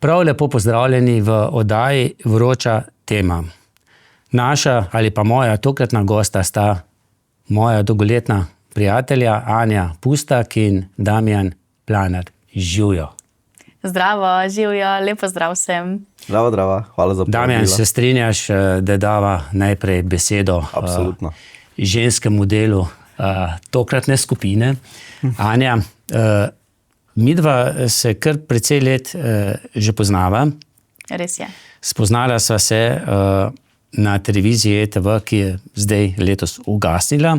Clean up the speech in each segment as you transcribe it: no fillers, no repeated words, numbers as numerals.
Prav lepo pozdravljeni v oddaji Vroča tema. Naša ali pa moja tokratna gosta sta moja dolgoletna prijatelja Anja Pustak in Damjan Planer. Živjo. Zdravo, živjo, lepo zdrav vsem. Zdravo, hvala za povabilo. Damjan, se strinjaš, da dava najprej besedo Absolutno. Ženskemu delu tokratne skupine. Anja, midva se kar precej let že poznava. Res je. Spoznala sva se na televiziji ETV, ki je zdaj letos ugasnila,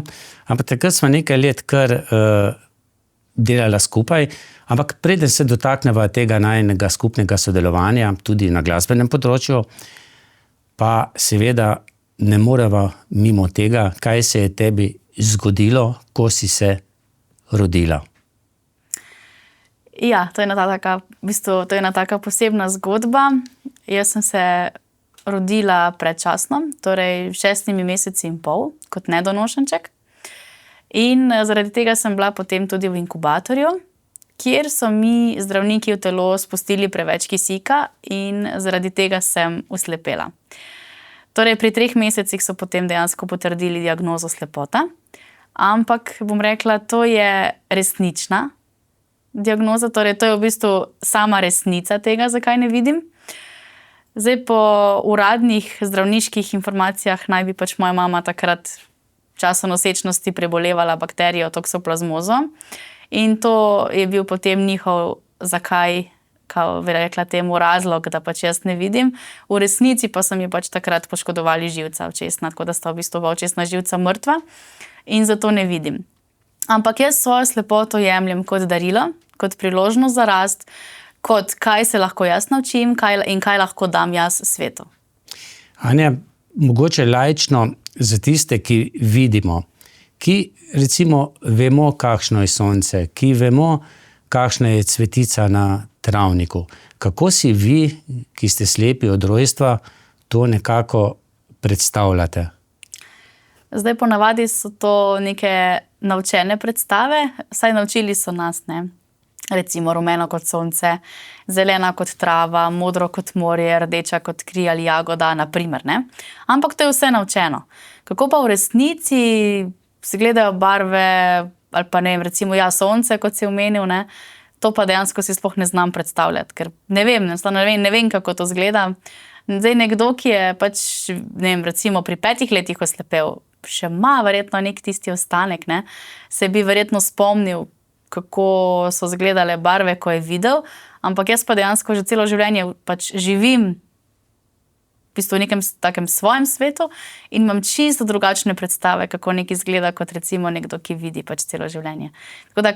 ampak takrat sva nekaj let kar delala skupaj, ampak preden se dotakneva tega najinega skupnega sodelovanja, tudi na glasbenem področju, pa seveda ne moreva mimo tega, kaj se je tebi zgodilo, ko si se rodila. Ja, to je ena taka posebna zgodba. Jaz sem se rodila predčasno, torej 6 meseci in pol, kot nedonošenček. In zaradi tega sem bila potem tudi v inkubatorju, kjer so mi zdravniki v telo spustili preveč kisika in zaradi tega sem oslepela. Torej pri 3 mesecih so potem dejansko potrdili diagnozo slepota, ampak bom rekla, to je resnična diagnoza, torej to je v bistvu sama resnica tega, zakaj ne vidim. Zdaj po uradnih zdravniških informacijah naj bi pač moja mama takrat v času nosečnosti prebolevala bakterijo toksoplazmozo in to je bil potem njihov zakaj, kao bi rekla temu, razlog, da pač jaz ne vidim. V resnici pa so mi pač takrat poškodovali živca očesna, tako da sta v bistvu očesna živca mrtva in zato ne vidim. Ampak jaz svojo slepoto jemljem kot darilo, kot priložnost za rast, kot kaj se lahko jaz naučim in kaj lahko dam jaz svetu. Anja, mogoče laično za tiste, ki vidimo, ki recimo vemo, kakšno je sonce, ki vemo, kakšna je cvetica na travniku. Kako si vi, ki ste slepi od rojstva, to nekako predstavljate? Zdaj ponavadi so to neke naučene predstave, saj naučili so nas, ne? Recimo rumeno kot sonce, zelena kot trava, modro kot morje, rdeča kot kri ali jagoda, na primer, ne? Ampak to je vse naučeno. Kako pa v resnici se gledajo barve, ali pa ne vem, recimo sonce, kot si omenil, ne? To pa dejansko si sploh ne znam predstavljati, ker ne vem, kako to izgleda. Zdaj nekdo, ki je pač, ne vem, recimo pri 5 letih oslepel, še ima verjetno nek tisti ostanek, ne? Se bi verjetno spomnil, kako so izgledale barve, ko je videl, ampak jaz pa dejansko že celo življenje pač živim v bistvu v nekem takem svojem svetu in imam čisto drugačne predstave, kako nekaj izgleda, kot recimo nekdo, ki vidi pač celo življenje. Tako da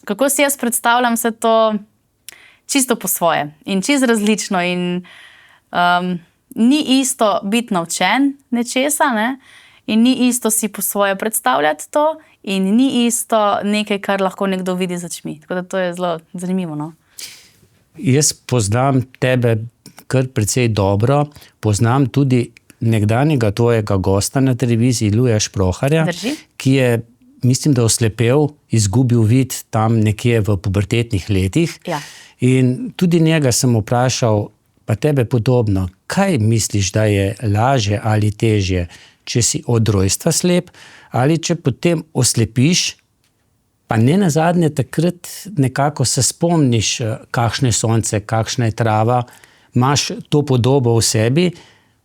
kako si jaz predstavljam vse to čisto po svoje in čisto različno in ni isto biti naučen nečesa, ne? In ni isto si po svoje predstavljati to in ni isto nekaj, kar lahko nekdo vidi z očmi. Tako da to je zelo zanimivo, no. Jaz poznam tebe kar precej dobro, poznam tudi nekdanjega tvojega gosta na televiziji, Luja Šproharja, Drži? Ki je, mislim, da oslepel, izgubil vid tam nekje v pubertetnih letih. Ja. In tudi njega sem vprašal, pa tebe podobno, kaj misliš, da je lažje ali težje, če si od rojstva slep, ali če potem oslepiš, pa ne nazadnje takrat nekako se spomniš, kakšno je sonce, kakšna je trava, imaš to podobo v sebi,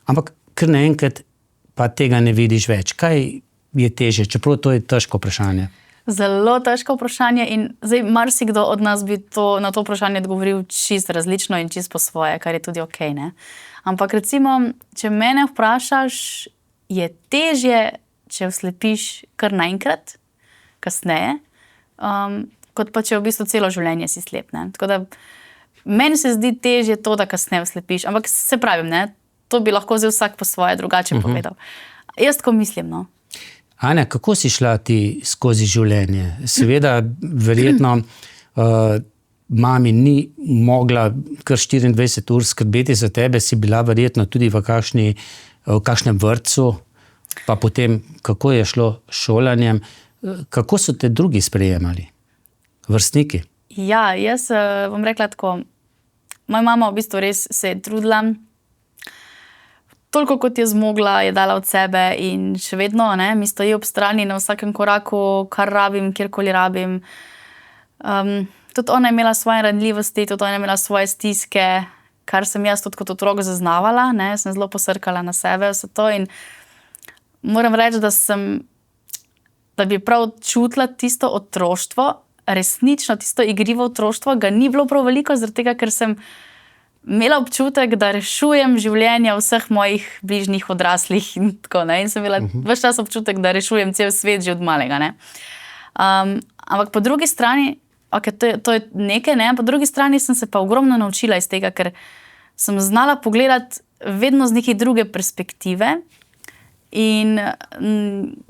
ampak kar naenkrat pa tega ne vidiš več. Kaj je težje, čeprav to je težko vprašanje? Zelo težko vprašanje in zdaj marsikdo od nas bi na to vprašanje odgovoril čisto različno in čisto po svoje, kar je tudi okej, ne? Ampak recimo, če mene vprašaš, je težje, če oslepiš kar naenkrat, kasneje, kot pa če v bistvu celo življenje si slep, ne? Tako da meni se zdi težje to, da kasneje oslepiš, ampak se pravim, ne? To bi lahko zdaj vsak po svoje drugače povedal. Jaz tako mislim, no. Anja, kako si šla ti skozi življenje? Seveda, verjetno mami ni mogla kar 24 ur skrbeti za tebe, si bila verjetno tudi v kakšnem vrtcu, pa potem, kako je šlo s šolanjem, kako so te drugi sprejemali? Vrstniki? Ja, jaz bom rekla tako, moja mama v bistvu res se je trudila, toliko kot je zmogla, je dala od sebe in še vedno, ne, mi stoji ob strani na vsakem koraku, kar rabim, kjerkoli rabim. Tudi ona je imela svoje ranljivosti, tudi ona je imela svoje stiske, kar sem jaz tudi kot otrok zaznavala, ne, sem zelo posrkala na sebe vse to in moram reči, da bi prav čutila tisto otroštvo, resnično tisto igrivo otroštvo, ga ni bilo prav veliko, zaradi tega, ker sem imela občutek, da rešujem življenja vseh mojih bližnjih odraslih in tako, ne, in sem imela ves čas občutek, da rešujem cel svet že od malega, ne. Ampak po drugi strani, to je nekaj, ne, po drugi strani sem se pa ogromno naučila iz tega, ker sem znala pogledati vedno z neke druge perspektive in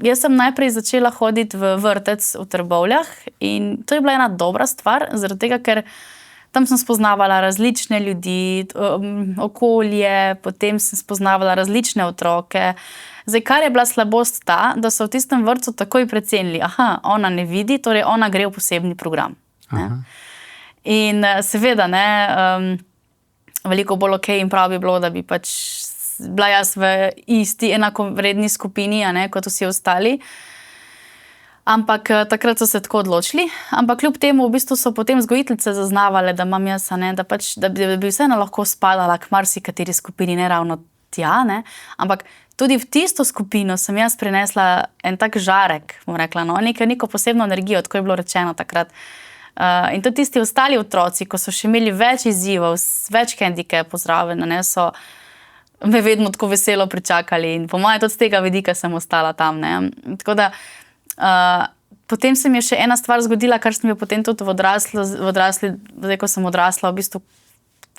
jaz sem najprej začela hoditi v vrtec v Trbovljah in to je bila ena dobra stvar, zaradi tega, ker tam sem spoznavala različne ljudi, okolje, potem sem spoznavala različne otroke. Zdaj, kar je bila slabost ta, da so v tistem vrtcu takoj precenili, ona ne vidi, torej ona gre v posebni program. Ne? In seveda, ne, veliko bolj okej in prav bi bilo, da bi pač bila jaz v isti enakovredni skupini, a ne, kot vsi ostali. Ampak takrat so se tako odločili. Ampak kljub temu v bistvu so potem vzgojiteljice zaznavale, da imam jaz, ne, da bi vseeno lahko spadala k marsikateri skupini, ne ravno tja, ne. Ampak tudi v tisto skupino sem jaz prinesla en tak žarek, bom rekla, no, neko posebno energijo, tako je bilo rečeno takrat. In tudi tisti ostali otroci, ko so še imeli več izzivov, več hendikepov zraven, ne, so me vedno tako veselo pričakali in po mojem tudi z tega vidika sem ostala tam, ne. Tako da potem se mi je še ena stvar zgodila, kar sem jo potem tudi zdaj, ko sem odrasla, v bistvu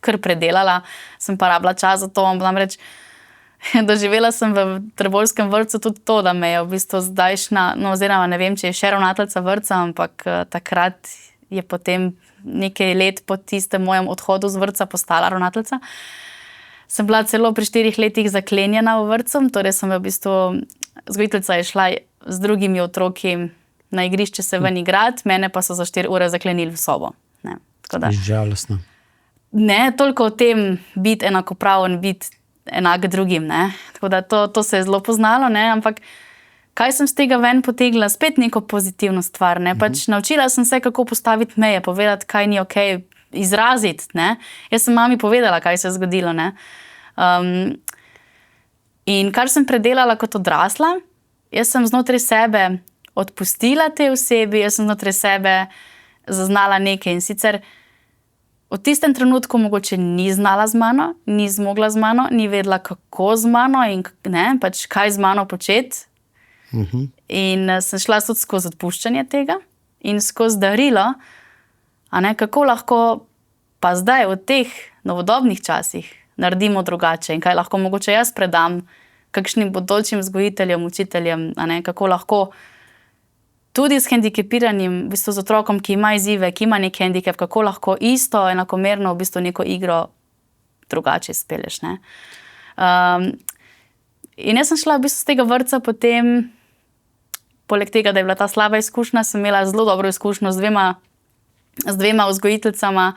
kar predelala, sem pa rabila čas za to, namreč doživela sem v Trbovljskem vrtcu tudi to, da me je v bistvu zdajšnja, no oziroma ne vem, če je še ravnateljica vrtca, ampak takrat je potem nekaj let po tistem mojem odhodu z vrtca postala ravnateljica. Sem bila celo pri 4 letih zaklenjena v vrtcu, torej sem v bistvu, vzgojiteljica je šla z drugimi otroki na igrišče se ven igrati, mene pa so za 4 ure zaklenili v sobo. Ne, tako da. Žalostno. Ne, toliko o tem biti enakopraven, biti enak drugim, ne. Tako da to se je zelo poznalo, ne, ampak kaj sem z tega ven potegnila? Spet neko pozitivno stvar, ne. Pač naučila sem se, kako postaviti meje, povedati, kaj ni okej, izraziti, ne. Jaz sem mami povedala, kaj se je zgodilo, ne. In kar sem predelala kot odrasla, jaz sem znotraj sebe odpustila tej osebi, jaz sem znotraj sebe zaznala nekaj in sicer v tistem trenutku mogoče ni znala z mano, ni zmogla z mano, ni vedela, kako z mano in ne, pač kaj z mano početi. In sem šla tudi skozi odpuščanje tega in skozi darilo, a ne, kako lahko pa zdaj v teh novodobnih časih naredimo drugače in kaj lahko mogoče jaz predam kakšnim bodočim vzgojiteljem, učiteljem, a ne, kako lahko tudi s hendikepiranim, v bistvu z otrokom, ki ima izzive, ki ima nek hendikep, kako lahko isto, enakomerno v bistvu neko igro drugače spelješ, ne. In jaz sem šla v bistvu z tega vrtca potem, poleg tega, da je bila ta slaba izkušnja, sem imela zelo dobro izkušnjo z dvema vzgojiteljicama,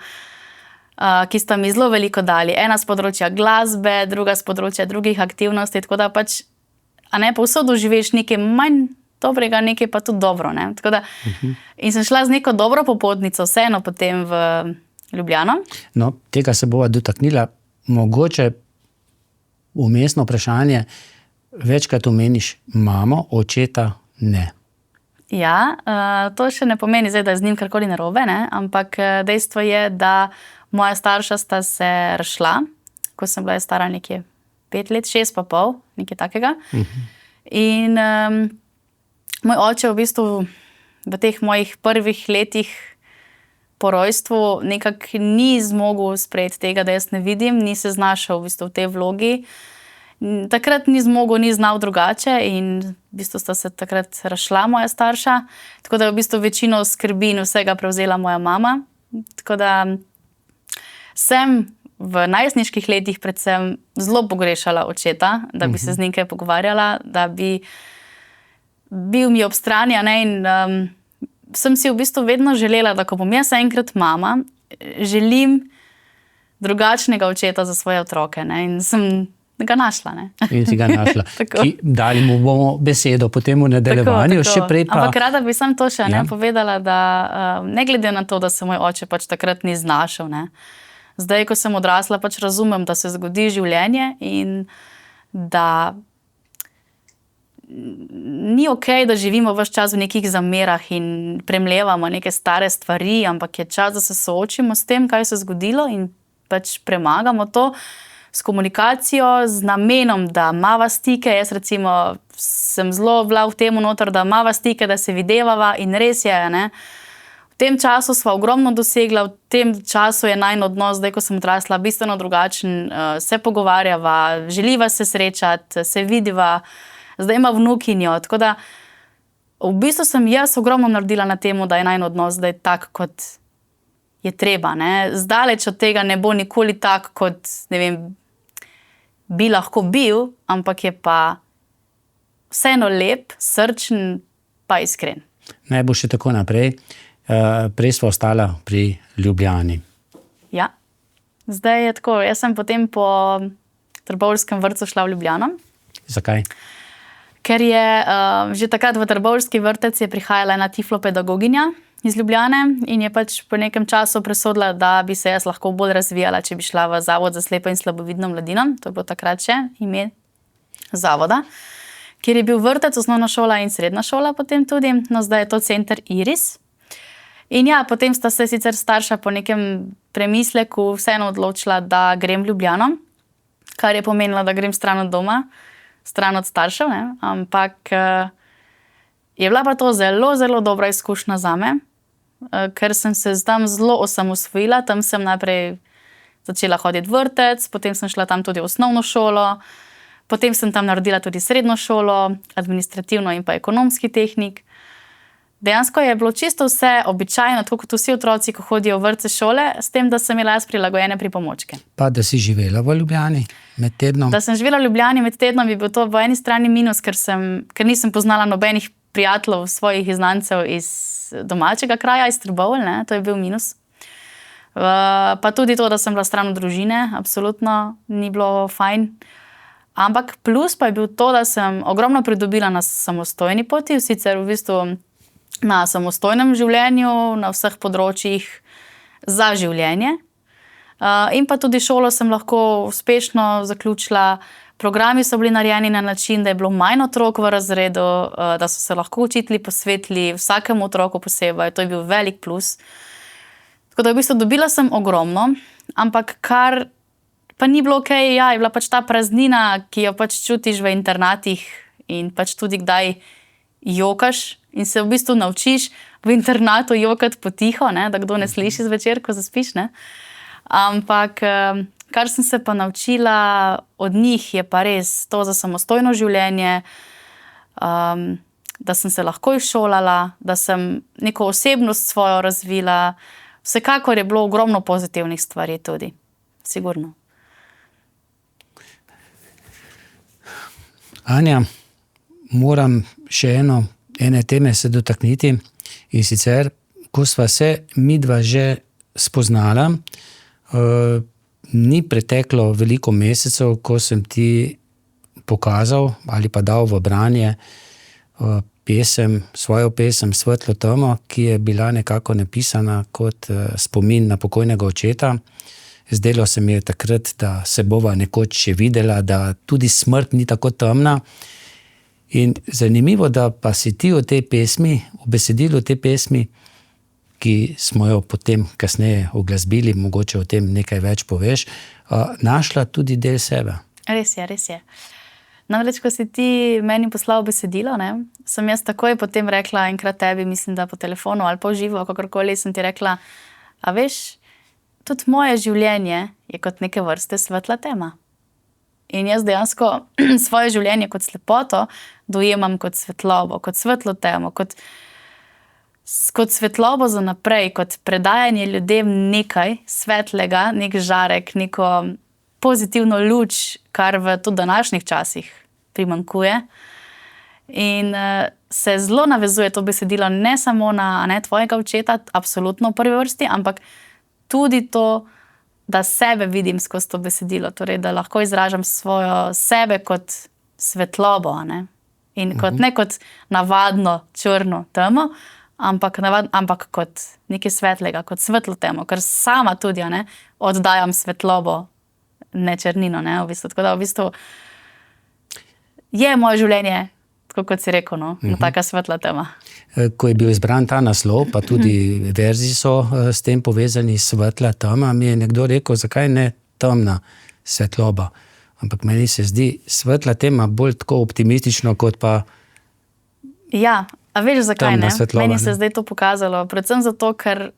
ki sta mi zelo veliko dali. Ena z področja glasbe, druga z področja drugih aktivnosti, tako da pač, a ne, povsod doživeš nekaj manj dobrega, nekaj pa tudi dobro, ne. Tako da, in sem šla z neko dobro popotnico vseeno potem v Ljubljano. No, tega se bova dotaknila. Mogoče vmesno vprašanje, večkrat omeniš mamo, očeta ne. Ja, to še ne pomeni zdaj, da je z njim karkoli narobe, ne, ampak dejstvo je, da moja starša sta se razšla, ko sem bila stara nekje 5 let, 6,5, nekaj takega. In moj oče v bistvu v teh mojih prvih letih po rojstvu nekako ni zmogel sprejeti tega, da jaz ne vidim, ni se znašel v bistvu v tej vlogi. Takrat ni zmogel, ni znal drugače in v bistvu sta se takrat razšla moja starša, tako da je v bistvu večino skrbi in vsega prevzela moja mama. Tako da sem v najstniških letih predvsem zelo pogrešala očeta, da bi se z njim kaj pogovarjala, da bi bil mi ob strani, a ne, in sem si v bistvu vedno želela, da ko bom jaz enkrat mama, želim drugačnega očeta za svoje otroke, ne? In sem ga našla. Ne? In si ga našla. Dali mu bomo besedo potem v nadaljevanju. Še prej pa... Ampak rada bi sam to še povedala, da ne glede na to, da se moj oče pač takrat ni znašel, ne? Zdaj, ko sem odrasla, pač razumem, da se zgodi življenje in da ni okej, da živimo ves čas v nekih zamerah in premlevamo neke stare stvari, ampak je čas, da se soočimo s tem, kaj se je zgodilo in pač premagamo to s komunikacijo, z namenom, da imava stike. Jaz recimo sem zelo bila v tem noter, da imava stike, da se videvava in res je, ne. V tem času sva ogromno dosegla, v tem času je najin odnos, zdaj, ko sem odrasla, bistveno drugačen, se pogovarjava, želiva se srečati, se vidiva, zdaj ima vnukinjo, tako da v bistvu sem jaz ogromno naredila na temu, da je najin odnos zdaj tak, kot je treba, ne. Zdaleč od tega ne bo nikoli tak, kot, ne vem, bi lahko bil, ampak je pa vseeno lep, srčen, pa iskren. Naj bo še tako naprej. Prej sva ostala pri Ljubljani. Ja. Zdaj je tako, jaz sem potem po Trbovljskem vrtcu šla v Ljubljano. Zakaj? Ker je že takrat v Trbovljski vrtec je prihajala ena tiflopedagoginja iz Ljubljane in je pač po nekem času presodila, da bi se jaz lahko bolj razvijala, če bi šla v Zavod za slepo in slabovidno mladino. To je bilo takrat še ime zavoda, kjer je bil vrtec, osnovna šola in srednja šola potem tudi. No, zdaj je to center Iris. In ja, potem sta se sicer starša po nekem premisleku vseeno odločila, da grem v Ljubljano, kar je pomenilo, da grem stran od doma, stran od staršev, ne? Ampak je bila pa to zelo, zelo dobra izkušnja zame, ker sem se tam zelo osamosvojila. Tam sem najprej začela hoditi v vrtec, potem sem šla tam tudi v osnovno šolo, potem sem tam naredila tudi srednjo šolo, administrativno in pa ekonomski tehnik. Dejansko je bilo čisto vse običajno, tako kot vsi otroci, ko hodijo v vrtce, šole, s tem, da sem imela jaz prilagojene pripomočke. Pa da si živela v Ljubljani med tednom? Da sem živela v Ljubljani med tednom, bi bil to v eni strani minus, ker nisem poznala nobenih prijateljev, svojih znancev iz domačega kraja, iz Trbovlj, ne, to je bil minus. Pa tudi to, da sem bila stran od družine, absolutno ni bilo fajn. Ampak plus pa je bil to, da sem ogromno pridobila na samostojni poti, sicer v bistvu na samostojnem življenju, na vseh področjih za življenje. In pa tudi šolo sem lahko uspešno zaključila. Programi so bili narejeni na način, da je bilo manj otrok v razredu, da so se lahko učitelji posvetili vsakemu otroku posebej. To je bil velik plus. Tako da v bistvu dobila sem ogromno, ampak kar pa ni bilo okej, ja, je bila pač ta praznina, ki jo pač čutiš v internatih in pač tudi kdaj jokaš in se v bistvu naučiš v internatu jokati potiho, ne, da kdo ne sliši zvečer, ko zaspiš, ne. Ampak kar sem se pa naučila od njih, je pa res to za samostojno življenje, da sem se lahko izšolala, da sem neko osebnost svojo razvila. Vsekakor je bilo ogromno pozitivnih stvari tudi, sigurno. Anja, moram še ene teme se dotakniti, in sicer, ko sva se midva že spoznala, ni preteklo veliko mesecev, ko sem ti pokazal ali pa dal v branje svojo pesem Svetlo temo, ki je bila nekako napisana kot spomin na pokojnega očeta. Zdelo se mi je takrat, da se bova nekoč še videla, da tudi smrt ni tako temna. In zanimivo, da pa si ti v tej pesmi, v besedilu te pesmi, ki smo jo potem kasneje uglasbili, mogoče o tem nekaj več poveš, našla tudi del sebe. Res je, res je. Namreč, ko si ti meni poslal besedilo, ne, sem jaz takoj potem rekla enkrat tebi, mislim, da po telefonu ali pa v živo, kakorkoli, sem ti rekla, a veš, tudi moje življenje je kot neke vrste svetla tema. In jaz dejansko svoje življenje kot slepoto dojemam kot svetlobo, kot svetlo temo, kot svetlobo za naprej, kot predajanje ljudem nekaj svetlega, nek žarek, neko pozitivno luč, kar v tudi današnjih časih primanjkuje. In se zelo navezuje to besedilo ne samo na tvojega očeta, absolutno v prvi vrsti, ampak tudi to, da sebe vidim skozi to besedilo, torej, da lahko izražam svojo sebe kot svetlobo, a ne? In ne kot navadno črno temo, ampak kot nekaj svetlega, kot svetlo temo, ker sama tudi, a ne, oddajam svetlobo, ne črnino, ne, v bistvu. Tako da v bistvu je moje življenje, tako kot si rekel, no, taka svetla tema. Ko je bil izbran ta naslov, pa tudi verzi so s tem povezani, svetla tema, mi je nekdo rekel, zakaj ne temna svetloba. Ampak meni se zdi svetla tema bolj tako optimistično, kot pa ja, a veš zakaj ne? Svetloba, meni se zdaj to pokazalo. Predvsem zato, ker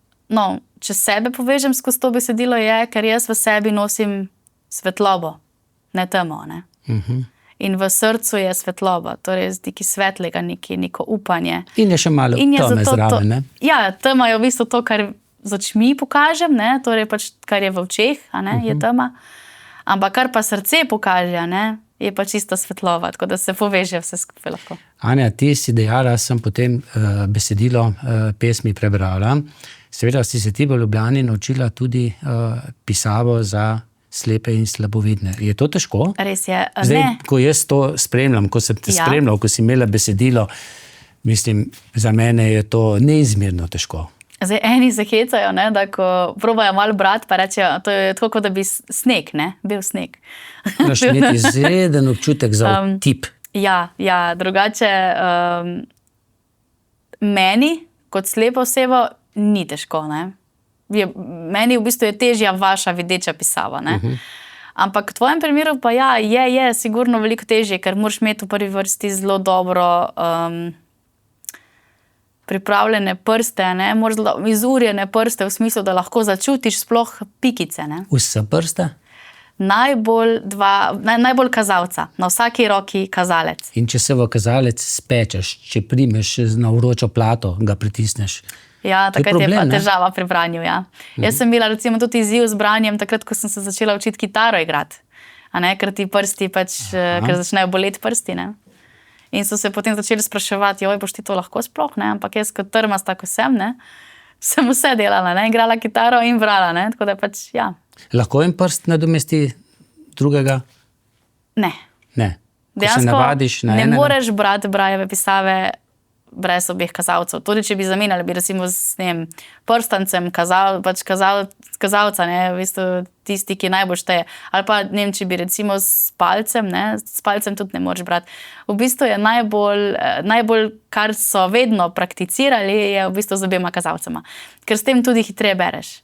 če sebe povežem skozi to besedilo, je, ker jaz v sebi nosim svetlobo, ne temo. Ne? In v srcu je svetloba, torej nekaj svetlega, neko upanje. In je še malo teme zraven, ne? Ja, tema je v bistvu to, kar z očmi pokažem, ne? Torej pač, kar je v očeh, a ne, je tema. Ampak kar pa srce pokaže, a ne, je pa čista svetloba, tako da se poveže vse skupaj lahko. Anja, ti si dejala, sem potem besedilo pesmi prebrala. Seveda si se ti v Ljubljani naučila tudi pisavo za slepe in slabovidne. Je to težko? Res je. Zdaj, ko jaz to spremljam, ko sem te spremljal, ko si imela besedilo, mislim, za mene je to neizmerno težko. Zdaj, eni se hecajo, ne, da ko probajo malo brati, pa rečejo, to je tako, kot da bi sneg, ne, bil sneg. Imaš imeti izreden občutek za tip. Ja, drugače meni, kot slepo osebo, ni težko, ne. Meni v bistvu je težja vaša videča pisava, ne. Ampak v tvojem primeru pa je sigurno veliko težje, ker moraš imeti v prvi vrsti zelo dobro pripravljene prste, ne, izurjene prste v smislu, da lahko začutiš sploh pikice, ne. Vse prste? Najbolj kazalca, na vsaki roki kazalec. In če se v kazalec spečeš, če primeš na vročo plato, ga pritisneš. Ja, takrat je pa težava pri branju, ja. Jaz sem bila recimo tudi izziv z branjem takrat, ko sem se začela učiti kitaro igrati. A ne, ker ti prsti ker začnejo boleti prsti, ne. In so se potem začeli spraševati, boš ti to lahko sploh, ne, ampak jaz kot trmasta, ko sem, ne, sem vse delala, ne, igrala kitaro in brala, ne, tako da ja. Lahko en prst nadomesti drugega? Ne. Ne. Ko dejansko se navadiš na enega? Ne moreš brati brajeve pisave brez obeh kazalcev. Tudi če bi zamenjali, bi recimo s prstancem kazalca, ne, v bistvu tisti, ki najbolj šteje. Ali pa, če bi recimo s palcem, ne, s palcem tudi ne moreš brati. V bistvu je najbolj, kar so vedno prakticirali, je v bistvu z obema kazalcema. Ker s tem tudi hitreje bereš.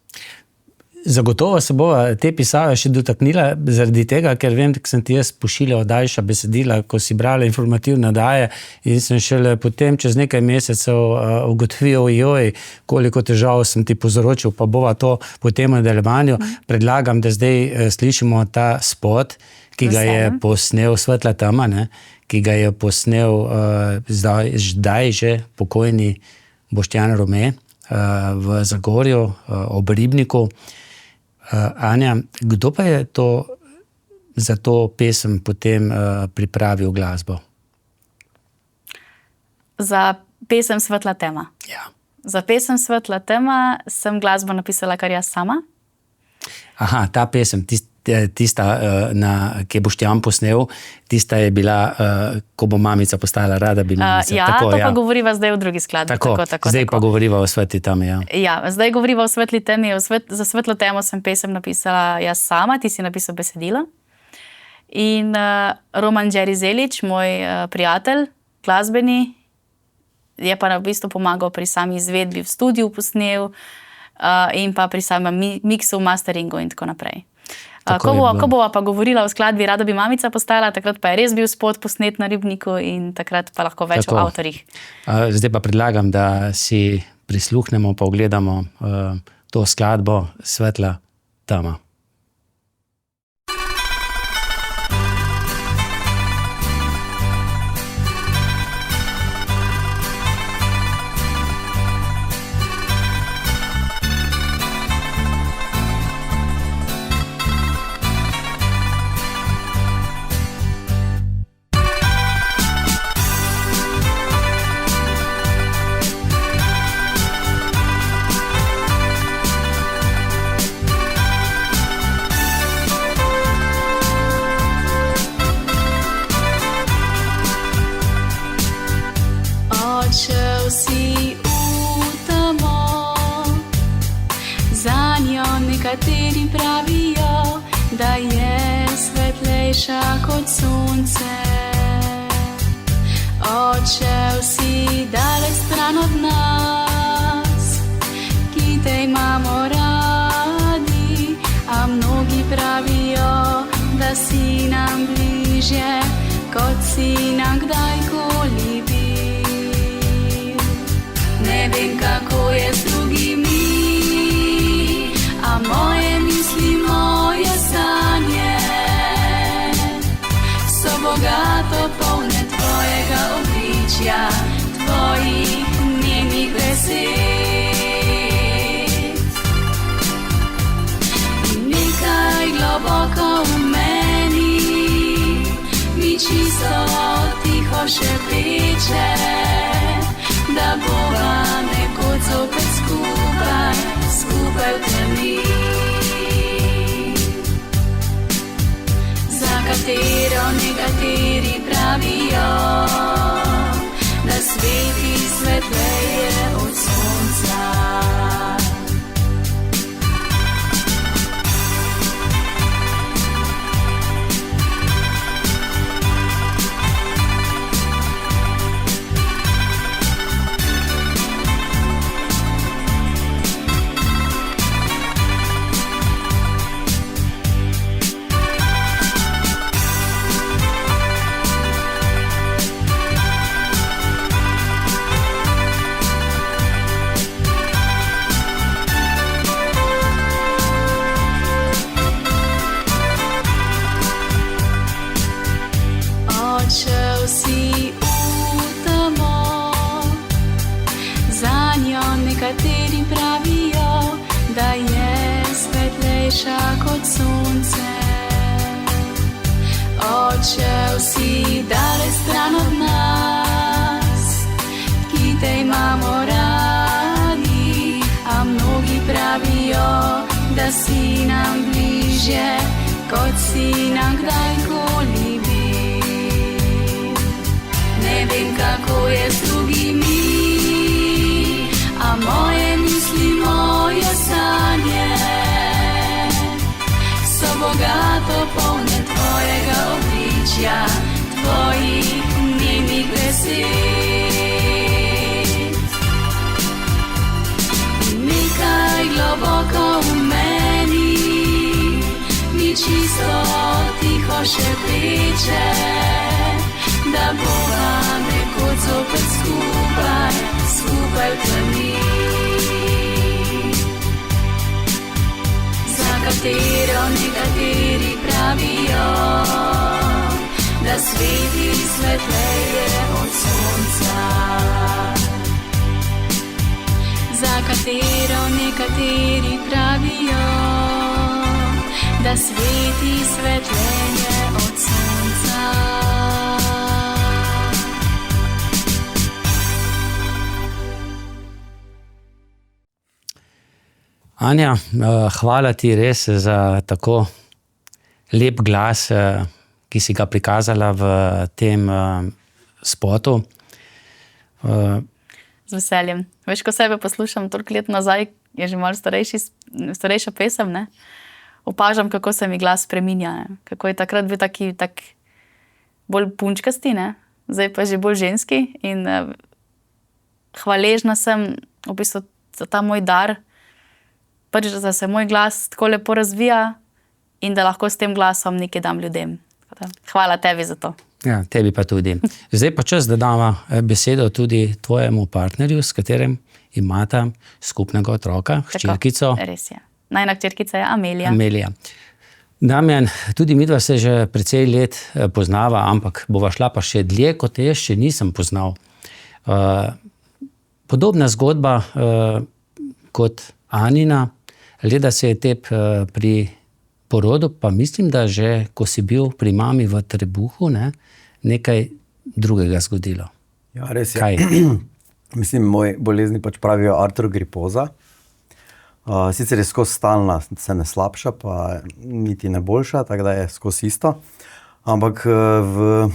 Zagotovo se bova te pisave še dotaknila zaradi tega, ker vem, da sem ti jaz pošiljal daljša besedila, ko si brala informativne oddaje in sem šele potem čez nekaj mesecev ugotovil, koliko težav sem ti povzročil, pa bova to po tem nadaljevanju. Predlagam, da zdaj slišimo ta spot, ki ga je posnel Svetla tema, ne, ki ga je posnel zdaj že pokojni Boštjan Rome v Zagorju, ob Ribniku. Anja, kdo pa je za to pesem potem pripravil glasbo? Za pesem Svetla tema. Ja. Za pesem Svetla tema sem glasbo napisala kar jaz sama. Aha, ta pesem, tista, ki je Boštjan posnel, tista je bila, ko bo mamica postala rada, bi mamica. Pa govoriva zdaj v drugi skladbi. Zdaj pa govoriva o Svetli temi, ja. Ja, zdaj govoriva o Svetli temi. Za Svetlo temo sem pesem napisala jaz sama, ti si napisal besedilo. In Roman Đeri Zelić, moj prijatelj, glasbeni, je pa v bistvu pomagal pri sami izvedbi, v studiu posnel in pa pri samem miksu, masteringu in tako naprej. Ko bova pa govorila o skladbi Rada bi mamica postala, takrat pa je res bil spot posnet na Ribniku in takrat pa lahko več o avtorjih. Zdaj pa predlagam, da si prisluhnemo, pa ogledamo to skladbo Svetla tema. Odšel si v temo, zanjo nekateri pravijo, da je svetlejša kot sonce. Odšel si daleč stran od nas, ki te imamo radi, a mnogi pravijo, da si nam bližje, kot si nam kdajkoli bil. Ne vem, kako je z drugimi, a moje misli, moje sanje so bogato polne tvojega obličja, tvojih nemih besed. In nekaj globoko v meni mi čisto tiho šepeče, da bova nekoč zopet skupaj, skupaj v temi, za katero nekateri pravijo, da sveti svetleje od sonca. Odšel si v temo, zanjo nekateri pravijo, da je svetlejša kot sonce. Odšel si daleč stran od nas, ki te imamo radi, a mnogi pravijo, da si nam bližje, kot si nam kdajkoli bil. Ne vem, kako je z drugimi, a moje misli, moje sanje so bogato polne tvojega obličja, tvojih nemih besed. In nekaj globoko v meni mi čisto tiho šepeče, da bova nekoč zopet skupaj, skupaj v temi, za katero nekateri pravijo, da sveti svetleje od sonca. Za katero nekateri pravijo, da sveti svetleje od sonca. Anja, hvala ti res za tako lep glas, ki si ga prikazala v tem spotu. Z veseljem. Veš, ko sebe poslušam toliko let nazaj, je že malo starejša pesem, ne? Opažam, kako se mi glas spreminja, ne? Kako je takrat bil tak bolj punčkasti, ne? Zdaj pa že bolj ženski in hvaležna sem v bistvu za ta moj dar, pač, da se moj glas tako lepo razvija in da lahko s tem glasom nekaj dam ljudem. Hvala tebi za to. Ja, tebi pa tudi. Zdaj pa čas, da dava besedo tudi tvojemu partnerju, s katerim imata skupnega otroka, hčerkico. Res je. Najina hčerkica je Amelija. Amelija. Damjan, tudi midva se že precej let poznava, ampak bova šla pa še dlje, kot te jaz še nisem poznal. Podobna zgodba kot Anina, le da se je tep pri porodu, pa mislim, da že, ko si bil pri mami v trebuhu, ne, nekaj drugega zgodilo. Ja, res je. Kaj? Mislim, moji bolezni pač pravijo artrogripoza. Sicer je skozi stalna, se ne slabša, pa niti ne boljša, tako da je skozi isto. Ampak v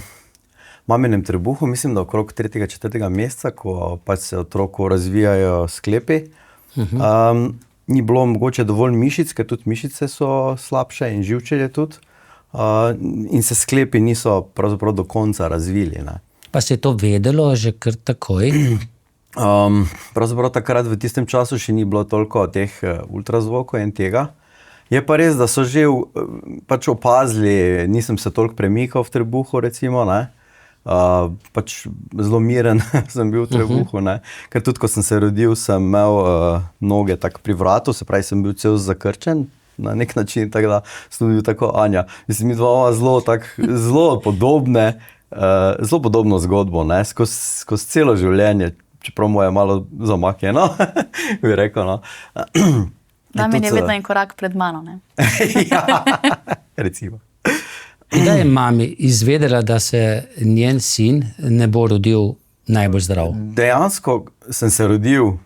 maminem trebuhu, mislim, da okrog 3. 4. meseca, ko pač se otroku razvijajo sklepi, ni bilo mogoče dovolj mišic, ker tudi mišice so slabše in živčevje tudi, in se sklepi niso pravzaprav do konca razvili, ne. Pa se je to vedelo že kar takoj? Pravzaprav takrat v tistem času še ni bilo toliko teh ultrazvokov in tega. Je pa res, da so že pač opazili, nisem se toliko premikal v trebuhu, recimo, ne. Pač zelo miren sem bil v trebuhu, ne. Ker tudi, ko sem se rodil, sem imel noge tako pri vratu, se pravi, sem bil cel zakrčen na nek način, tako da sem bil tako Anja. Mislim, mi dva zelo podobno zgodbo, ne, skozi celo življenje, čeprav moje malo zamaknjeno, bi rekel, no. Damjan je vedno en korak pred mano, ne? Ja, recimo. Kdaj je mami izvedela, da se njen sin ne bo rodil najbolj zdrav? Dejansko sem se rodil,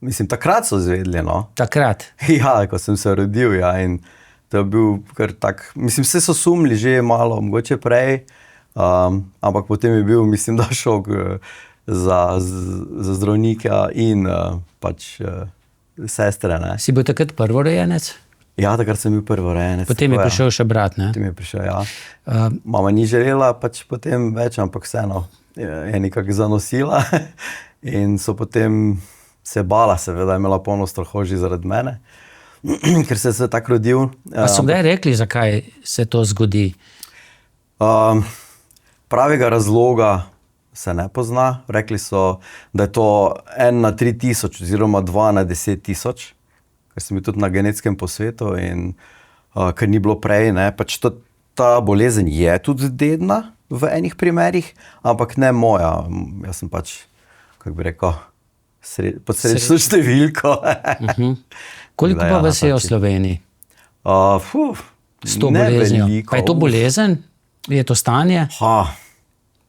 mislim, takrat so izvedeli, no. Takrat? Ja, ko sem se rodil, ja, in to je bil kar tak, mislim, vse so sumili že malo, mogoče prej, ampak potem je bil, mislim, da šok za zdravnika in pač sestre, ne. Si bil takrat prvorojenec? Ja, takrat sem bil prvorojenec. Potem je prišel še brat, ne? Potem je prišel, ja. Mama ni želela pač potem več, ampak vseeno je nekako zanosila in so potem se bala, seveda, imela polno strahov že zaradi mene, ker sem se tako rodil. Pa so kdaj rekli, zakaj se to zgodi? Pravega razloga se ne pozna. Rekli so, da je to 1 na 3000 oziroma 2 na 10 000, ker sem bil tudi na genetskem posvetu in ker ni bilo prej, ne, pač ta bolezen je tudi dedna v enih primerih, ampak ne moja. Jaz sem pač, kako bi rekel, pod srečno številko. Koliko pa vas je v Sloveniji? S to boleznijo. Pa je to bolezen? Je to stanje?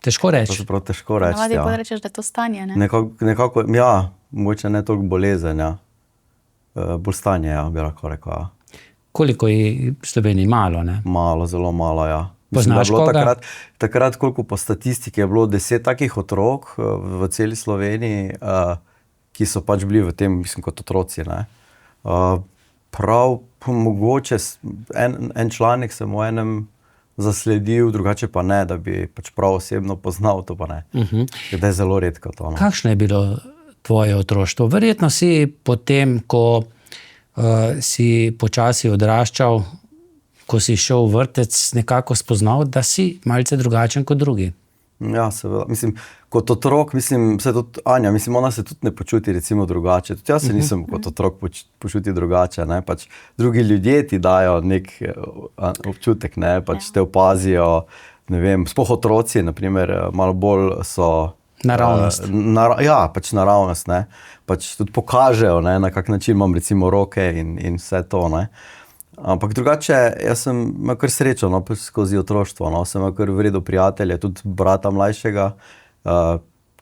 Težko reči. Težko reči, Navadi ja. pa rečeš, da je to stanje, ne? Nekako, ja, mogoče ne toliko bolezen, ja. Bolj stanje, ja, bi lahko rekel, ja. Koliko je v Sloveniji? Malo, ne? Malo, zelo malo, ja. Poznaš koga? Takrat, koliko po statistiki, je bilo 10 takih otrok v celi Sloveniji, ki so pač bili v tem, mislim, kot otroci, ne. Prav mogoče en članek sem v enem zasledil, drugače pa ne, da bi pač prav osebno poznal, to pa ne. Da je zelo redko to, no. Kakšno je bilo tvoje otroštvo? Verjetno si potem, ko si počasi odraščal, ko si šel v vrtec, nekako spoznal, da si malce drugačen kot drugi. Ja, seveda. Mislim, kot otrok, mislim, se tudi Anja, mislim, ona se tudi ne počuti recimo drugače. Tudi jaz se nisem kot otrok počutil drugače, ne. Pač drugi ljudje ti dajo nek občutek, ne, pač te opazijo, ne vem, sploh otroci, na primer, malo bolj so naravnost. Ja, pač naravnost, ne. Pač tudi pokažejo, ne, na kak način imam recimo roke in vse to, ne. Ampak drugače, jaz sem imel kar srečo, no, skozi otroštvo, no, sem imel kar v redu prijatelje, tudi brata mlajšega,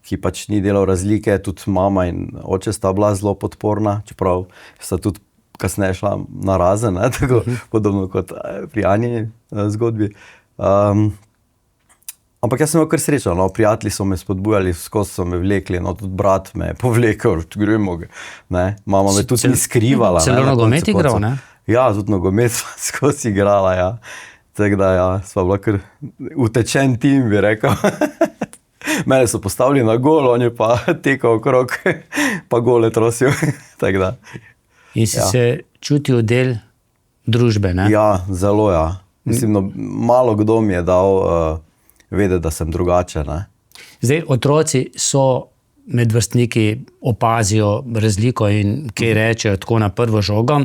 ki pač ni delal razlike, tudi mama in oče sta bila zelo podporna, čeprav sta tudi kasneje šla narazen, ne, tako podobno kot pri Anjini zgodbi. Ampak jaz sem imel kar srečo, no, prijatelji so me spodbujali, skozi so me vlekli, no, tudi brat me je povlekel, gremo ga, ne, mama me tudi ni skrivala. Celo nogomet igral, ne? Ja, tudi nogomet sva skozi igrala, ja. Tako da, ja, sva bila kar utečen tim, bi rekel. Mene so postavili na gol, on je pa tekal okrog, pa gole trosil, tako da. In si se čutil del družbe, ne? Ja, zelo, ja. Mislim, no, malo kdo mi je dal vedeti, da sem drugačen, ne. Zdaj, otroci so med vrstniki, opazijo razliko in kaj rečejo tako na prvo žogo.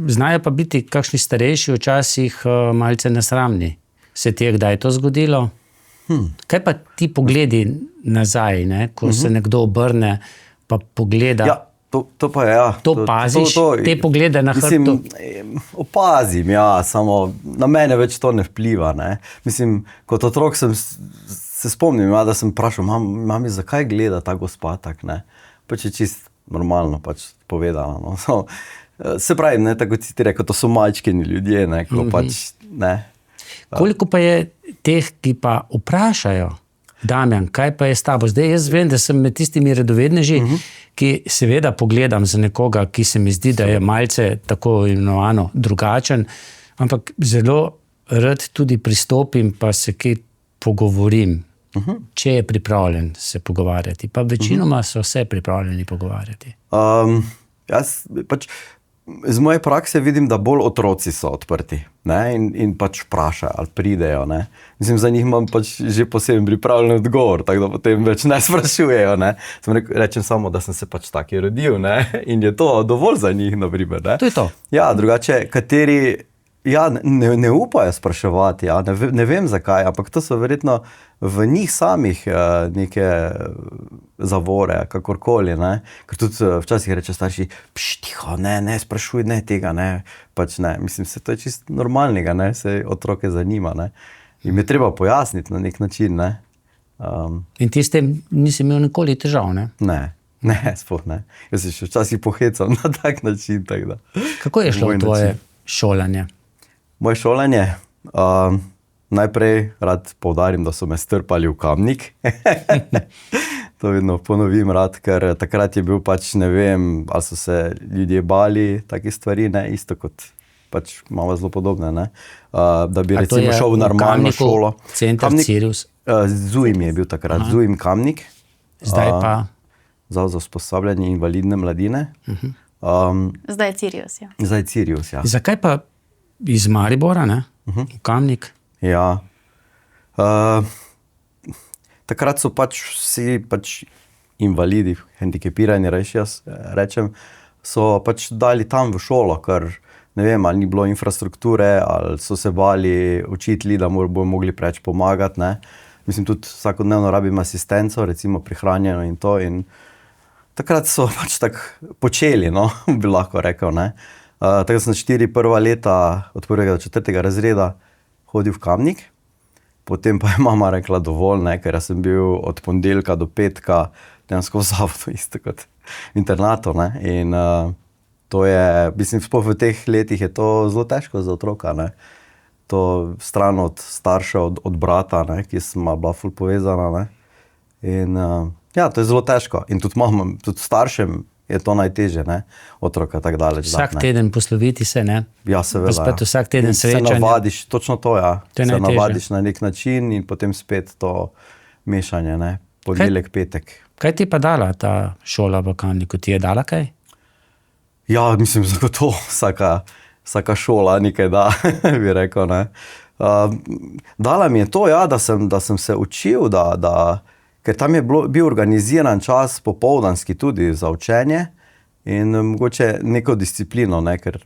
Znajo pa biti kakšni starejši včasih malce nesramni. Se ti je kdaj to zgodilo? Kaj pa ti pogledi nazaj, ne? Ko se nekdo obrne pa pogleda? Ja, to pa je, ja. To paziš, te poglede na hrbtu? Mislim, opazim, ja, samo na mene več to ne vpliva, ne. Mislim, kot otrok se spomnim, ja, da sem vprašal, mami, zakaj gleda ta gospa tak, ne. Pač je čist normalno pač povedala, no. Se pravi, ne, tako ti rekel, to so majčkeni ljudje, ne, ko pač, ne. Koliko pa je teh, ki pa vprašajo, Damjan, kaj pa je s tabo? Zdaj jaz vem, da sem med tistimi radovedneži, ki seveda pogledam za nekoga, ki se mi zdi, da je malce tako imenovano drugačen, ampak zelo rad tudi pristopim, pa se kaj pogovorim, če je pripravljen se pogovarjati. Pa večinoma so vse pripravljeni pogovarjati. Jaz pač iz moje prakse vidim, da bolj otroci so odprti, ne? In pač vprašajo ali pridejo. Ne? Mislim, za njih imam pač že posebej pripravljen odgovor, tako da potem več ne sprašujejo. Ne? Rečem samo, da sem se pač taki rodil, ne? In je to dovolj za njih, na primer. Ne? To je to. Ja, drugače, kateri ne upajo spraševati, ne vem zakaj, ampak to so verjetno v njih samih neke zavore, kakorkoli. Ne? Ker tudi včasih reče starši, tiho, ne sprašuj, ne tega, ne. Pač ne. Mislim, to je čisto normalnega, ne? Se otroke zanima. Ne? In je treba pojasniti na nek način. Ne? In ti s tem nisi imel nikoli težav, ne? Ne, sploh ne. Jaz se še včasih pohecam na tak način. Tak da. Kako je šlo tvoje šolanje? Moje šolanje? Najprej rad poudarim, da so me strpali v Kamnik. To vedno ponovim rad, ker takrat je bil pač, ne vem, ali so se ljudje bali takih stvari, ne, isto kot pač malo zelo podobne, ne. Da bi recimo šel v normalno šolo. Center Sirius? ZUIM je bil takrat, ZUIM Kamnik. Zdaj pa? Zavod za usposabljanje invalidne mladine. Zdaj je Sirius, ja. Zdaj je Sirius, ja. Zakaj pa iz Maribora, ne? V Kamnik? Ja. Takrat so pač vsi pač invalidi, hendikepirani, rečem, so pač dali tam v šolo, ker ne vem, ali ni bilo infrastrukture, ali so se bali učitelji, da bodo mogli preč pomagati. Ne. Mislim, tudi vsakodnevno rabim asistenco, recimo prihranjeno in to. In takrat so pač tako počeli, no, bi lahko rekel. Ne. Takrat sem 4 prva leta, od 1. do 4. razreda, hodil v Kamnik. Potem pa je mama rekla dovolj, ne, ker sem bil od ponedeljka do petka dejansko v zavodu, isto kot internatu. Ne. In to je, mislim, sploh v teh letih je to zelo težko za otroka. Ne. To stran od staršev, od brata, ne, ki smo bila ful povezana. Ne. In ja, to je zelo težko. In tudi mamam, tudi staršem je to najtežje, ne, otroka tako daleč. Vsak teden posloviti se, ne? Ja, seveda. Pa spet vsak teden srečanje. Se navadiš, točno to, ja. To je se najtežje. navadiš na nek način in potem spet to mešanje, ne, ponedeljek, petek. Kaj ti pa dala ta šola v Kamniku? Ti je dala kaj? Ja, mislim, zagotovo vsaka šola nekaj da, bi rekel, ne. Dala mi je to, ja, da sem se učil, ker tam je bil organiziran čas popoldanski tudi za učenje in mogoče neko disciplino, ne, ker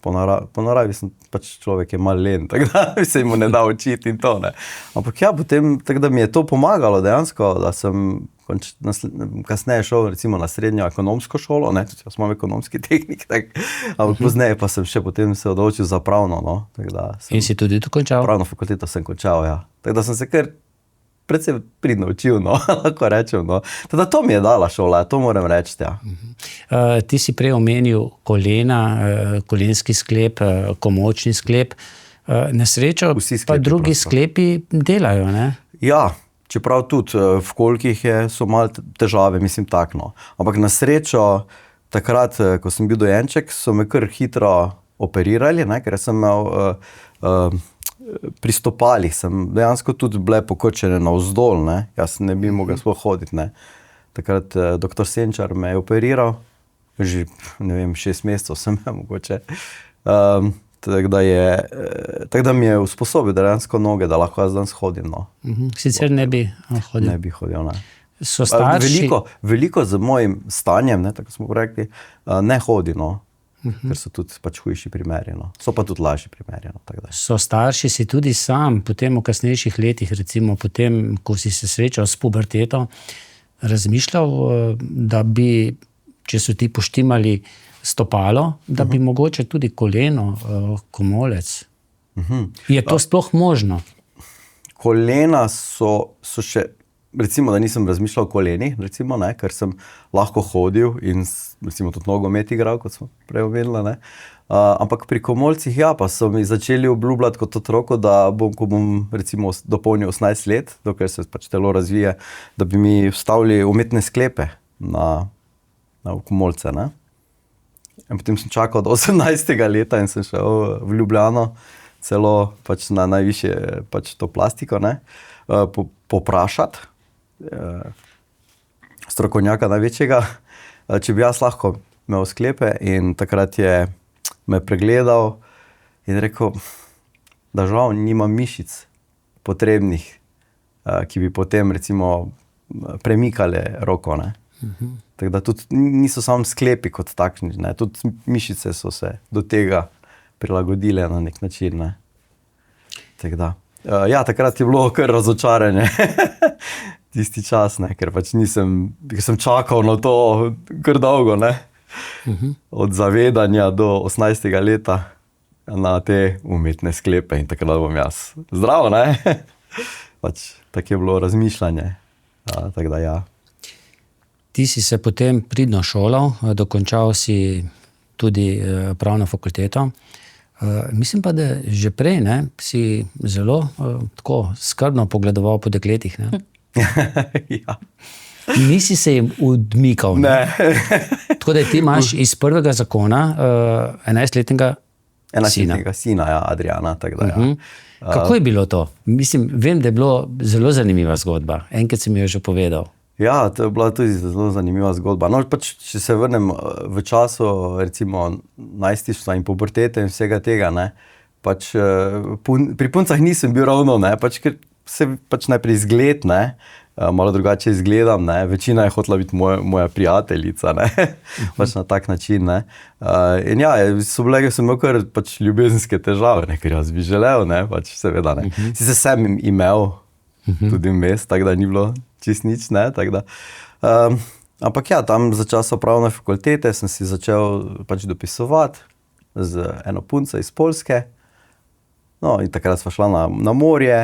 po naravi sem pač človek je malo len, tako da se mu ne da učiti in to, ne. Ampak ja, potem, tako da mi je to pomagalo dejansko, da sem kasneje šel recimo na srednjo ekonomsko šolo, ne, tudi jaz imam ekonomski tehnik, ampak pozneje pa sem še potem se odločil za pravno, no, tako da sem. In si tudi to končal? Pravno fakulteto sem končal, ja. Tako da sem se kar predvsem pridno učil, no, lahko rečem, no. Teda to mi je dala šola, to moram reči, ja. Ti si prej omenil kolena, kolenski sklep, komočni sklep. Na srečo pa drugi sklepi delajo, ne? Ja, čeprav tudi v kolikih so malo težave, mislim tak, no. Ampak na srečo, takrat, ko sem bil dojenček, so me kar hitro operirali, ne, ker sem imel pri stopalih sem dejansko tudi bile pokrčene navzdol, ne. Jaz ne bi mogel sploh hoditi, ne. Takrat doktor Senčar me je operiral, že, ne vem, 6 mesecev sem mogoče. Tako da mi je usposobil dejansko noge, da lahko jaz danes hodim, no. Sicer ne bi hodil? Ne bi hodil, ne. So starši? Veliko z mojim stanjem, ne, tako smo rekli, ne hodi, no. Ker so tudi pač hujši primeri, no. So pa tudi lažji primeri, no, tako da. So starši si tudi sam, potem v kasnejših letih, recimo potem, ko si se srečal s puberteto, razmišljal, da bi, če so ti poštimali stopalo, da bi mogoče tudi koleno, komolec. Je to sploh možno? Kolena so še recimo, da nisem razmišljal o kolenih, recimo, ne, ker sem lahko hodil in recimo tudi nogomet igral, kot smo prej omenili, ne. Ampak pri komolcih, ja, pa so mi začeli obljubljati kot otroku, da ko bom recimo dopolnil 18 let, dokler se pač telo razvije, da bi mi vstavili umetne sklepe na komolce, ne. In potem sem čakal do 18. leta in sem šel v Ljubljano, celo pač na najvišje pač to plastiko, ne, poprašati strokovnjaka največjega, če bi jaz lahko imel sklepe, in takrat je me pregledal in rekel, da žal nimam mišic potrebnih, ki bi potem recimo premikale roko, ne. Tako da tudi niso samo sklepi kot takšni, ne, tudi mišice so se do tega prilagodile na nek način, ne. Tako da, ja, takrat je bilo kar razočaranje, tisti čas, ne, ker pač ker sem čakal na to kar dolgo, ne. Od zavedanja do 18. leta na te umetne sklepe in takrat bom jaz zdrav, ne. Pač tako je bilo razmišljanje, tako da ja. Ti si se potem pridno šolal, dokončal si tudi pravno fakulteto. Mislim pa, da že prej, ne, si zelo tako skrbno pogledoval po dekletih, ne? Ja. Nisi se jim odmikal, ne? Tako da ti imaš iz prvega zakona 11-letnega sina. 11-letnega sina, ja, Adriana, tako da ja. Kako je bilo to? Mislim, vem, da je bilo zelo zanimiva zgodba. Enkrat si mi jo že povedal. Ja, to je bila tudi zelo zanimiva zgodba. No, pač, če se vrnem v času, recimo, najstništva in pubertete in vsega tega, ne, pač pri puncah nisem bil ravno, ne, pač, ker se pač najprej izgled, ne, malo drugače izgledam, ne, večina je hotela biti moja prijateljica, ne, pač na tak način, ne. In ja, sem imel kar pač ljubezenske težave, ne, ker jaz bi želel, ne, pač seveda, ne. Sicer sem imel tudi vmes, tako da ni bilo čist nič, ne, tako da. Ampak ja, tam za časa pravne fakultete sem si začel pač dopisovati z eno punco iz Poljske. No, in takrat sva šla na morje.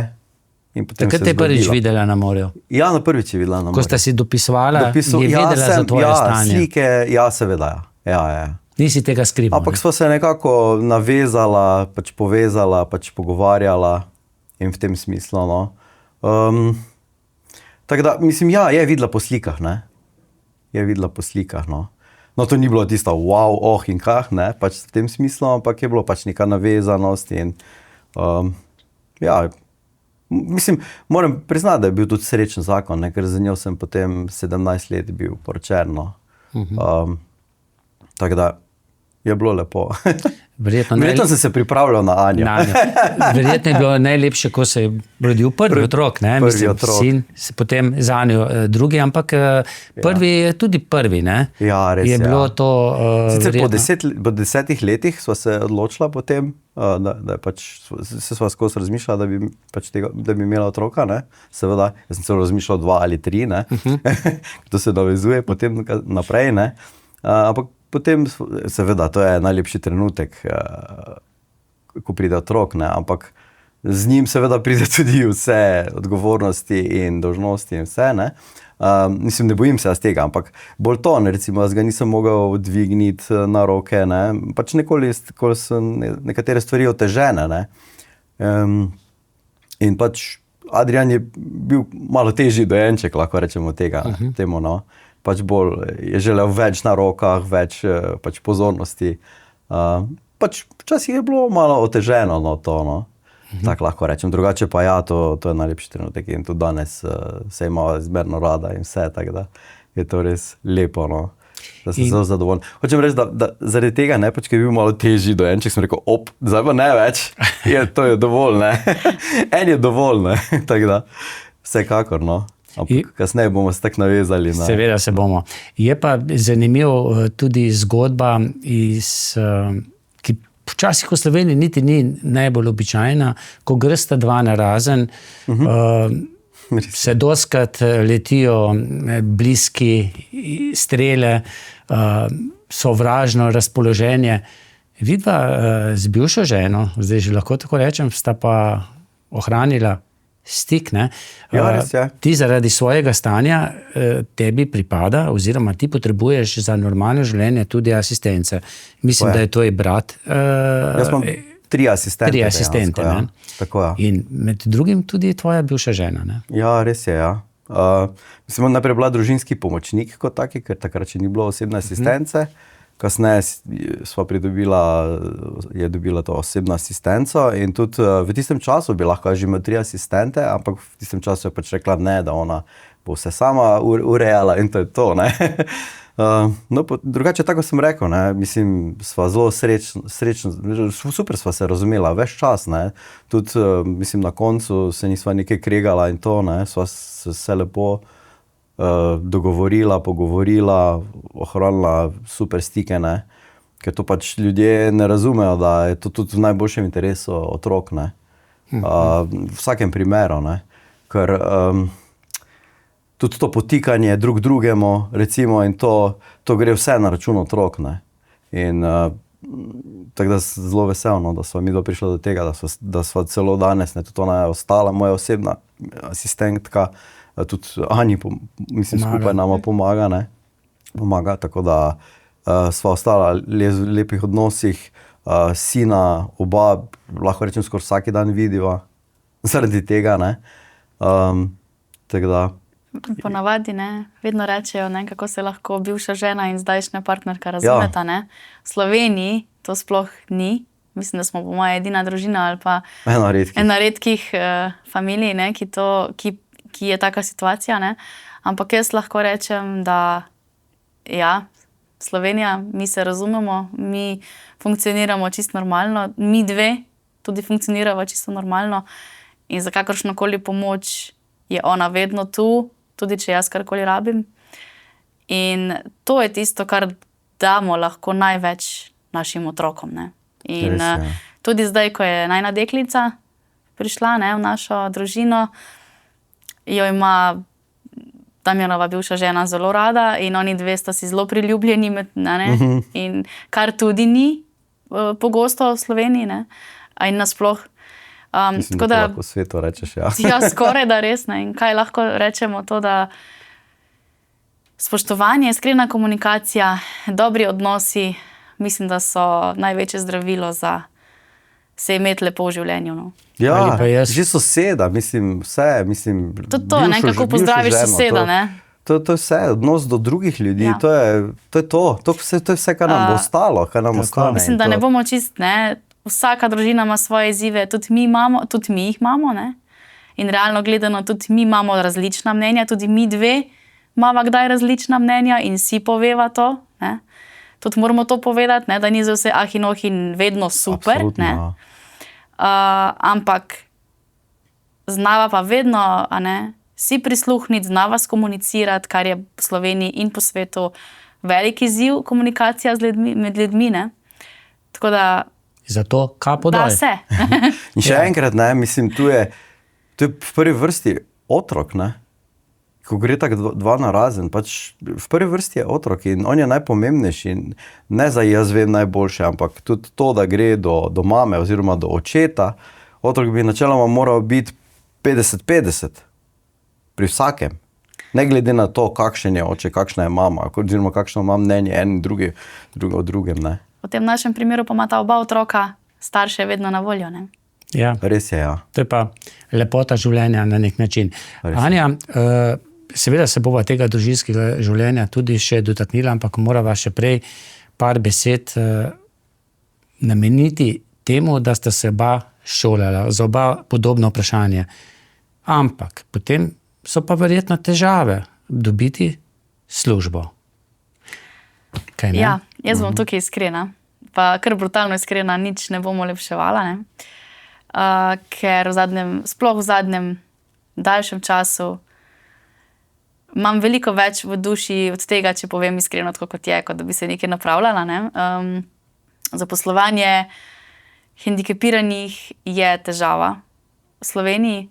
Takrat te prvič videla na morju? Ja, prvič je videla na morju. Ko sta si dopisovala, je vedela za tvoje stanje? Slike, ja, seveda, ja. Nisi tega skrival? Ampak sva se nekako navezala, pač povezala, pač pogovarjala in v tem smislu, no. Tako da, mislim, ja, je videla po slikah, ne. Je videla po slikah, no. No, to ni bilo tisto wow, in kah, ne, pač v tem smislu, ampak je bilo pač neka navezanost in ja, mislim, moram priznati, da je bil tudi srečen zakon, ne, ker za njo sem potem 17 let bil poročen, no. Tako da je bilo lepo. Verjetno sem se pripravljal na Anjo. Verjetno je bilo najlepše, ko se je rodil prvi otrok, ne? Prvi otrok. Sin, potem za Anjo drugi, ampak prvi je tudi prvi, ne? Ja, res je. Bilo to sicer po 10 letih sva se odločila potem, da je pač, se sva skozi razmišljala, da bi imela otroka, ne? Seveda, jaz sem celo razmišljal 2 ali 3, ne? To se navezuje potem naprej, ne? Ampak potem, seveda, to je najlepši trenutek, ko pride otrok, ne, ampak z njim seveda pride tudi vse odgovornosti in dolžnosti in vse, ne. Mislim, ne bojim se jaz tega, ampak bolj to, ne, recimo, jaz ga nisem mogel dvigniti na roke, ne, pač nekoli so nekatere stvari otežene, ne. In pač Adrian je bil malo težji dojenček, lahko rečemo temu, no. Pač bolj je želel več na rokah, več pač pozornosti. Pač včasih je bilo malo oteženo, no, to, no. Tako lahko rečem. Drugače pa ja, to je najlepši trenutek in tudi danes se ima izmerno rada in vse, tako da je to res lepo, no. Da sem zelo zadovoljen. Hočem reči, da zaradi tega, ne, pač, ker je bil malo težji dojenček, sem rekel, zdaj pa ne več, to je dovolj, ne. En je dovolj, ne, tako da vsekakor, no. Ampak kasneje bomo se tako navezali. Seveda se bomo. Je pa zanimiv tudi zgodba, ki včasih v Sloveniji niti ni najbolj običajna, ko gresta dva narazen, se doskrat letijo bliski strele, sovražno razpoloženje. Vidva z bivšo ženo, zdaj že lahko tako rečem, sta pa ohranila stik. Ne? Ja, res je. Ti zaradi svojega stanja tebi pripada, oziroma ti potrebuješ za normalno življenje tudi asistence. Mislim, da je tvoj brat. Jaz imam 3 asistente. 3 asistente. Dejansko, ja. Tako je. In med drugim tudi tvoja bivša žena. Ne? Ja, res je, ja. Mislim, najprej bila družinski pomočnik kot taki, ker takrat še ni bilo osebne asistence. Kasneje je dobila to osebno asistenco in tudi v tistem času bi lahko že imel 3 asistente, ampak v tistem času je pač rekla ne, da ona bo vse sama urejala in to je to, ne. No, drugače, tako sem rekel, ne, mislim, sva zelo srečno, super sva se razumela, ves čas, ne. Tudi, mislim, na koncu se nisva nekaj kregala in to, ne, sva se lepo dogovorila, pogovorila, ohranila super stike, ne? Ker to pač ljudje ne razumejo, da je to tudi v najboljšem interesu otrok, ne? V vsakem primeru, ne? Ker tudi to potikanje drug drugemu, recimo, in to gre vse na račun otrok, ne? In tako da sem zelo vesel, no, da sva midva prišla do tega, da sva celo danes, ne, tudi ona je ostala moja osebna asistentka, tudi Ani, mislim, skupaj nama pomaga, ne? Pomaga, tako da sva ostala v lepih odnosih, sina, oba, lahko rečem, skoraj vsak dan vidiva, zaradi tega, ne? Tako da. Ponavadi, ne, vedno rečejo, ne, kako se lahko bivša žena in zdajšnja partnerka razumeta, ne. V Sloveniji to sploh ni. Mislim, da smo po moje edina družina ali pa ena redkih familij, ne, ki je taka situacija, ne. Ampak jaz lahko rečem, da ja, Slovenija, mi se razumemo, mi funkcioniramo čisto normalno, mi dve tudi funkcioniramo čisto normalno in za kakršnokoli pomoč je ona vedno tu, tudi če jaz karkoli rabim. In to je tisto, kar damo lahko največ našim otrokom, ne. In tudi zdaj, ko je najina deklica prišla, ne, v našo družino, jo ima Damjanova bivša žena zelo rada in oni dve sta si zelo priljubljeni, ne, in kar tudi ni pogosto v Sloveniji, ne, in nasploh. Mislim, da lahko svetu rečeš, ja. Ja, skoraj da res, ne, in kaj lahko rečemo to, da spoštovanje, iskrena komunikacija, dobri odnosi, mislim, da so največje zdravilo za se imeti lepo v življenju, no. Ja, že soseda, mislim, vse, mislim, to, ne, kako pozdraviš soseda, ne. To je vse, odnos do drugih ljudi, Ja. to je vse, kar nam bo ostalo, kar nam ostane. Mislim, da ne bomo čist, ne, vsaka družina ima svoje izzive, tudi mi jih imamo, ne. In realno gledano, tudi mi imamo različna mnenja, tudi mi dve imamo kdaj različna mnenja in si poveva to, ne. Tudi moramo to povedati, ne, da ni za vse in in vedno super, Absolutno, ne. ja. Ampak znava pa vedno, a ne, si prisluhniti, znava skomunicirati, kar je v Sloveniji in po svetu velik izziv, komunikacija med ljudmi, ne. Tako da zato kapo dol. da se. In še enkrat, ne, mislim, tu je v prvi vrsti otrok, ne. Ko gre tako dva narazen, pač v prvi vrsti je otrok in on je najpomembnejši. Ne za jaz vem najboljše, ampak tudi to, da gre do mame oziroma do očeta, otrok bi načeloma moral biti 50-50 pri vsakem. Ne glede na to, kakšen je oče, kakšna je mama, oziroma kakšno ima mnenje en in drugi o drugem, ne. V tem našem primeru pa imata oba otroka starše vedno na voljo, ne. Ja. Res je, ja. To je pa lepota življenja na nek način. Anja, seveda se bova tega družinskega življenja tudi še dotaknila, ampak morava še prej par besed nameniti temu, da sta se oba šolala, za oba podobno vprašanje. Ampak potem so pa verjetno težave dobiti službo. Kaj ne? Ja, jaz bom tukaj iskrena, pa kar brutalno iskrena, nič ne bom olepševala, ne. Ker sploh v zadnjem daljšem času imam veliko več v duši od tega, če povem iskreno, tako kot je, kot da bi se nekaj napravljala, ne. Zaposlovanje hendikepiranih je težava v Sloveniji,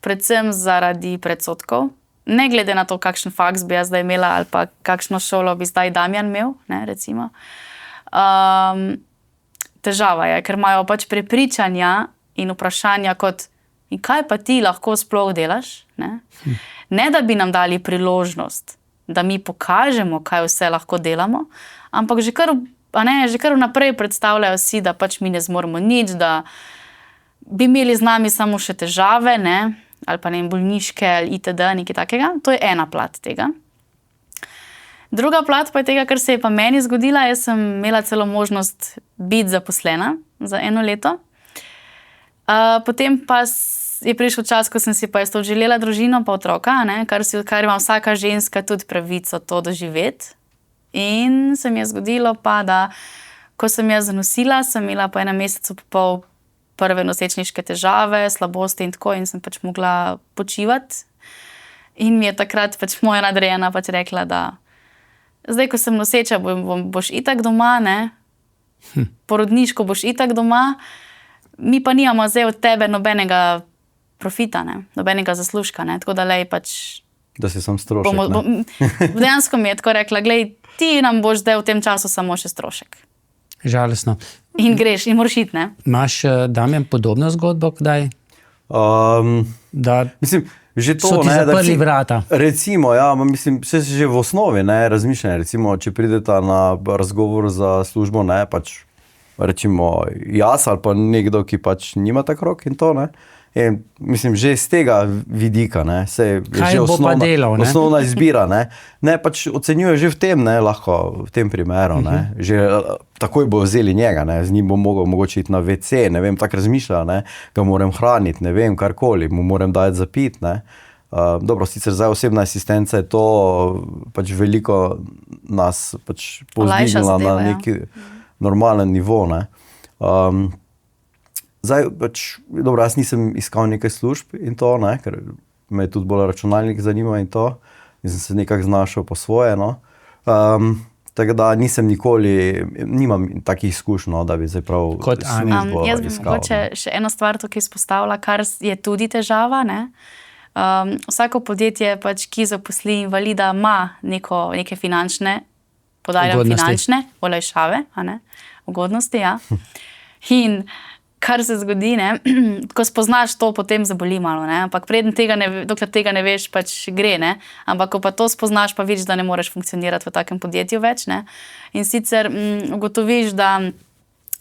predvsem zaradi predsodkov. Ne glede na to, kakšen faks bi jaz zdaj imela ali pa kakšno šolo bi zdaj Damjan imel, ne, recimo. Težava je, ker imajo pač prepričanja in vprašanja kot in kaj pa ti lahko sploh delaš, ne da bi nam dali priložnost, da mi pokažemo, kaj vse lahko delamo, ampak že kar vnaprej predstavljajo si, da pač mi ne zmoremo nič, da bi imeli z nami samo še težave, ali pa bolniške ali itd., nekaj takega. To je ena plat tega. Druga plat pa je tega, kar se je pa meni zgodila. Jaz sem imela celo možnost biti zaposlena za 1 leto. Potem pa je prišel čas, ko sem si pa jaz to želela družino pa otroka, kar ima vsaka ženska tudi pravico to doživeti. In se mi je zgodilo pa, da ko sem jaz zanosila, sem imela po 1 mesecu pa pol prve nosečniške težave, slabosti in tako, in sem pač mogla počivati. In mi je takrat pač moja nadrejena pač rekla, da zdaj, ko sem noseča, boš itak doma, porodniško boš itak doma, mi pa nimamo zdaj od tebe nobenega profita, nobenega zaslužka, tako da lej pač... Da si sam strošek, Dejansko mi je tako rekla, glej, ti nam boš zdaj v tem času samo še strošek. Žalostno. In greš, in moraš iti, Imaš, Damjan, podobno zgodbo kdaj? Mislim, že to, so ti zaprli vrata. Recimo, mislim, že v osnovi, razmišljanje, recimo, če prideta na razgovor za službo, pač, recimo, jaz ali pa nekdo, ki pač nima tak rok in to, In, mislim, že z tega vidika, se je že osnovna izbira, ne, pač ocenjuje že v tem, lahko v tem primeru, že takoj bo vzeli njega, z njim bo mogel mogoče iti na WC, ne vem, tako razmišlja, ga moram hraniti, ne vem, karkoli, mu moram dati za pit, dobro, sicer zdaj osebna asistenca je to pač veliko nas pač povzdignila na neki normalen nivo, Zdaj, pač, dobro, jaz nisem iskal nekaj služb in to, ker me je tudi bolj računalnik zanimal in to, in sem se nekako znašel po svoje, tako da nisem nikoli, nimam takih izkušnj, da bi zdaj prav službo jaz bi iskal. Mogoče še eno stvar tukaj izpostavila, kar je tudi težava, vsako podjetje, pač, ki zaposli invalida, ima neke finančne, finančne olajšave, ugodnosti, In kar se zgodi, ko spoznaš to, potem zaboli malo, ampak dokler tega ne veš, pač gre, ampak ko pa to spoznaš, pa vidiš, da ne moreš funkcionirati v takem podjetju več, In sicer ugotoviš, da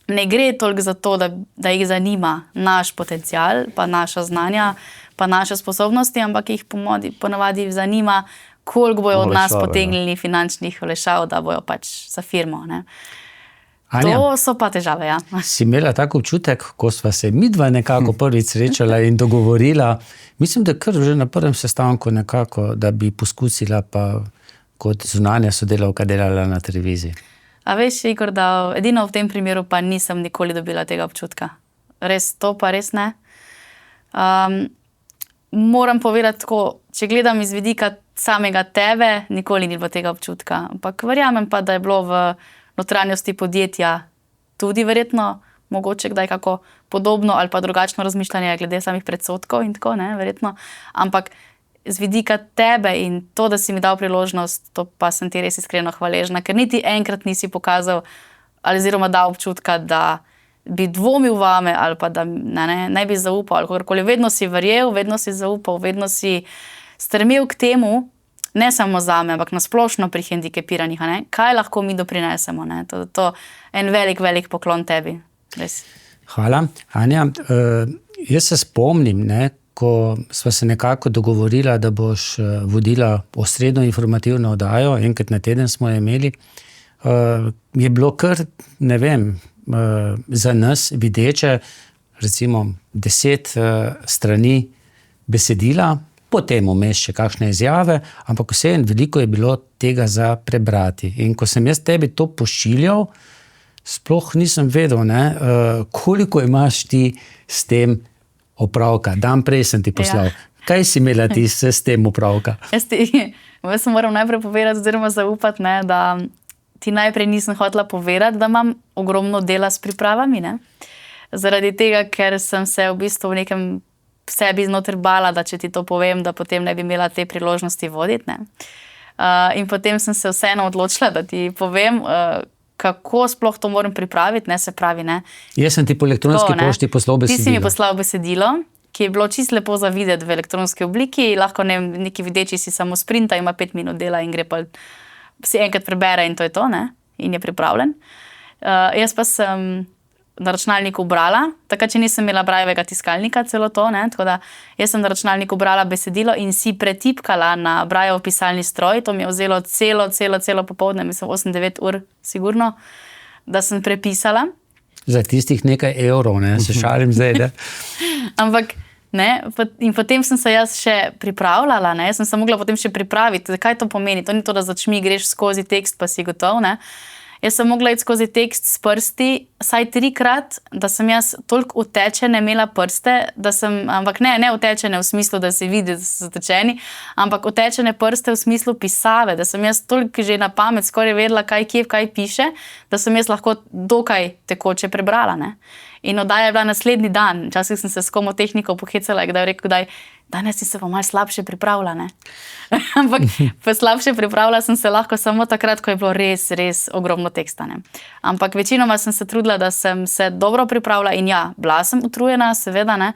ne gre toliko za to, da jih zanima naš potencial, pa naša znanja, pa naše sposobnosti, ampak jih ponavadi zanima, koliko bojo od nas potegnili finančnih olajšav, da bojo pač za firmo, Anja, to so pa težave, Si imela tak občutek, ko sva se midva nekako prvič srečala in dogovorila, mislim, da kar že na prvem sestanku nekako, da bi poskusila pa kot zunanja sodelavka delala na televiziji. A veš, Igor, da edino v tem primeru pa nisem nikoli dobila tega občutka. Res, to pa res ne. Moram povedati tako, če gledam iz vidika samega tebe, nikoli ni bilo tega občutka. Ampak verjamem pa, da je bilo v notranjosti podjetja tudi verjetno mogoče kdaj kako podobno ali pa drugačno razmišljanje glede samih predsodkov in tako, verjetno. Ampak z vidika tebe in to, da si mi dal priložnost, to pa sem ti res iskreno hvaležna, ker niti enkrat nisi pokazal ali oziroma dal občutka, da bi dvomil vame ali pa da ne bi zaupal ali kakorkoli. Vedno si verjel, vedno si zaupal, vedno si stremel k temu, ne samo zame, ampak nasplošno pri hendikepiranih, kaj lahko mi doprinesemo. To en velik, velik poklon tebi. Res. Hvala. Anja, jaz se spomnim, ko sva se nekako dogovorila, da boš vodila osrednjo informativno oddajo, enkrat na teden smo jo imeli, je bilo kar, ne vem, za nas videče, recimo 10 strani besedila, potem vmes še kakšne izjave, ampak vseeno veliko je bilo tega za prebrati. In ko sem jaz tebi to pošiljal, sploh nisem vedel, koliko imaš ti s tem opravka. Dan prej sem ti poslal. Kaj si imela ti s tem opravka? Jaz moram najprej povedati, oziroma zaupati, da ti najprej nisem hotela povedati, da imam ogromno dela s pripravami. Zaradi tega, ker sem se v bistvu v nekem sebi znotraj bala, da če ti to povem, da potem ne bi imela te priložnosti voditi. In potem sem se vseeno odločila, da ti povem, kako sploh to moram pripraviti, se pravi. Jaz sem ti po elektronski pošti poslal besedilo. Ti si mi poslal besedilo, ki je bilo čisto lepo za videti v elektronski obliki, lahko neki videči si samo sprinta, ima 5 minut dela in gre pa si enkrat prebere in to je to, ne? In je pripravljen. Jaz pa sem na računalniku brala, takrat, če nisem imela Braillovega tiskalnika, celo to, ne? Tako da jaz sem na računalniku brala besedilo in si pretipkala na Braillov pisalni stroj, to mi je vzelo celo popoldne, mislim 8-9 ur sigurno, da sem prepisala. Za tistih nekaj evrov, ne, se šalim zdaj, da. Ampak, ne, in potem sem se jaz še pripravljala, ne, jaz sem se mogla potem še pripraviti, kaj to pomeni, to ni to, da začmi, greš skozi tekst, pa si gotov, ne. Jaz sem mogla iti skozi tekst s prsti, saj 3-krat, da sem jaz toliko utečene imela prste, da sem, ampak ne utečene v smislu, da se vidi, da so zatečeni, ampak utečene prste v smislu pisave, da sem jaz toliko že na pamet skoraj vedela, kaj piše, da sem jaz lahko dokaj tekoče prebrala, ne. In oddaja je bila naslednji dan, včasih sem se s komo tehniko pohecala, kdaj je rekel, danes si se pa malo slabše pripravila, ne. Ampak pa slabše pripravila sem se lahko samo takrat, ko je bilo res ogromno teksta, ne. Ampak večinoma sem se trudila, da sem se dobro pripravila in ja, bila sem utrujena, seveda, ne,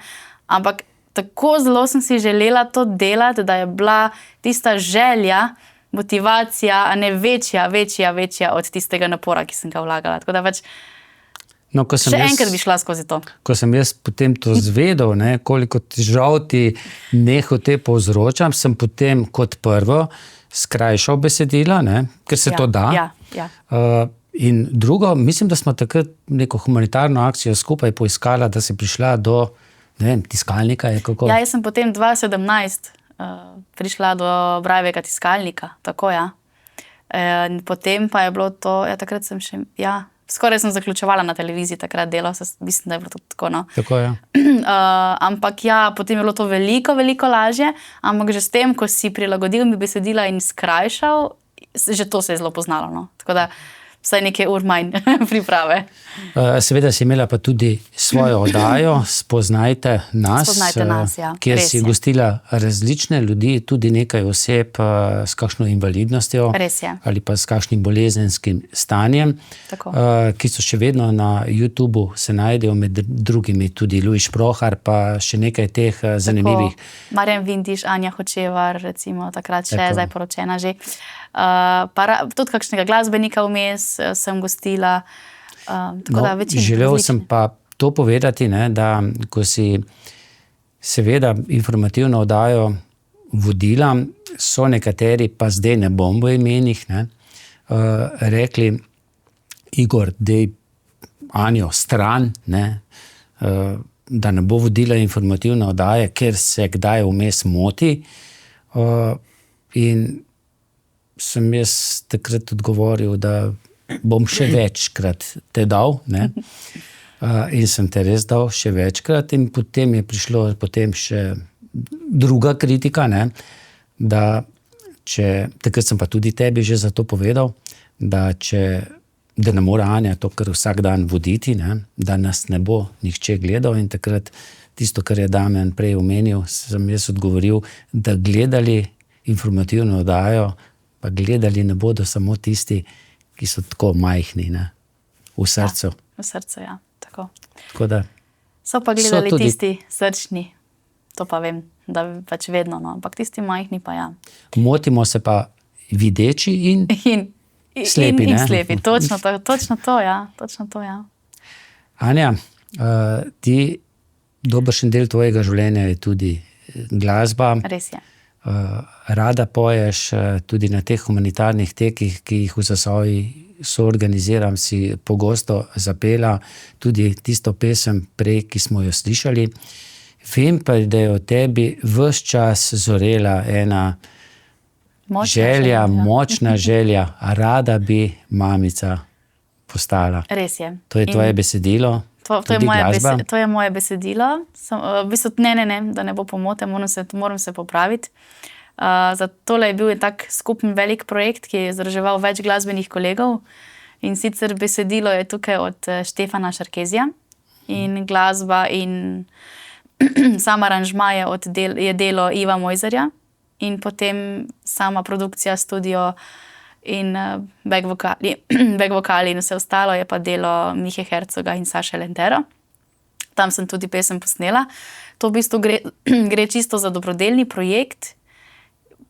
ampak tako zelo sem si želela to delati, da je bila tista želja, motivacija, a ne večja od tistega napora, ki sem ga vlagala. Tako da No, enkrat bi šla skozi to. Ko sem jaz potem to zvedel, ne, koliko težav ti nehote povzročam, sem potem kot prvo skrajšal besedila, ne, ker se to da. Ja. In drugo, mislim, da smo takrat neko humanitarno akcijo skupaj poiskala, da si prišla do, ne vem, tiskalnika. Ja, jaz sem potem 2017 prišla do Braillovega tiskalnika, tako ja. In potem pa je bilo to, ja, takrat sem še, ja, skoraj sem zaključevala na televiziji takrat delo, mislim, da je bilo to tako, no. Tako, ja. Ampak ja, potem je bilo to veliko lažje, ampak že s tem, ko si prilagodil mi besedila in skrajšal, že to se je zelo poznalo, no. Tako da vsaj nekaj ur manj priprave. Seveda si imela pa tudi svojo oddajo Spoznajte nas, ja. Kjer si gostila različne ljudi, tudi nekaj oseb s kakšno invalidnostjo ali pa s kakšnim bolezenskim stanjem, ki so še vedno na YouTubu, se najdejo med drugimi tudi Luiš Prohar, pa še nekaj teh zanimivih. Marjan Vindiš, Anja Hočevar, recimo takrat še, zdaj poročena že. Tudi kakšnega glasbenika vmes sem gostila. Želel sem pa to povedati, ne, da ko si seveda informativno oddajo vodila, so nekateri, pa zdaj ne bom v imenih, ne, rekli, Igor, dej Anjo stran, ne, da ne bo vodila informativne oddaje, ker se kdaj vmes moti. In sem jaz takrat odgovoril, da bom še večkrat te dal, ne? In sem te res dal še večkrat in potem je prišlo še druga kritika, ne? Da takrat sem pa tudi tebi že za to povedal, da ne more Anja to kar vsak dan voditi, ne? Da nas ne bo nihče gledal in takrat tisto, kar je Damjan prej omenil, sem jaz odgovoril, da gledali informativno oddajo, pa gledali ne bodo samo tisti, ki so tako majhni, ne? V srcu. Ja, v srcu, ja. Tako. So pa gledali tisti srčni, to pa vem, da pač vedno, no. Ampak tisti majhni pa ja. Motimo se pa videči in slepi, ne? In slepi, točno to, ja. Anja, ti dobršen del tvojega življenja je tudi glasba. Res je. Rada poješ tudi na teh humanitarnih tekih, ki jih v Zasavju soorganiziram, si pogosto zapela tudi tisto pesem prej, ki smo jo slišali. Vem pa, da je v tebi ves čas zorela ena močna želja, rada bi mamica postala. Res je. To je tvoje besedilo? To je moje besedilo. V bistvu, ne, da ne bo pomote, moram se popraviti. Tole je bil tak skupen velik projekt, ki je združeval več glasbenih kolegov. In sicer besedilo je tukaj od Štefana Šarkezija in glasba in sam aranžma je delo Iva Mojzerja in potem sama produkcija, studio in back vokali in vse ostalo je pa delo Mihe Hercoga in Saše Lentero. Tam sem tudi pesem posnela. To v bistvu gre čisto za dobrodelni projekt,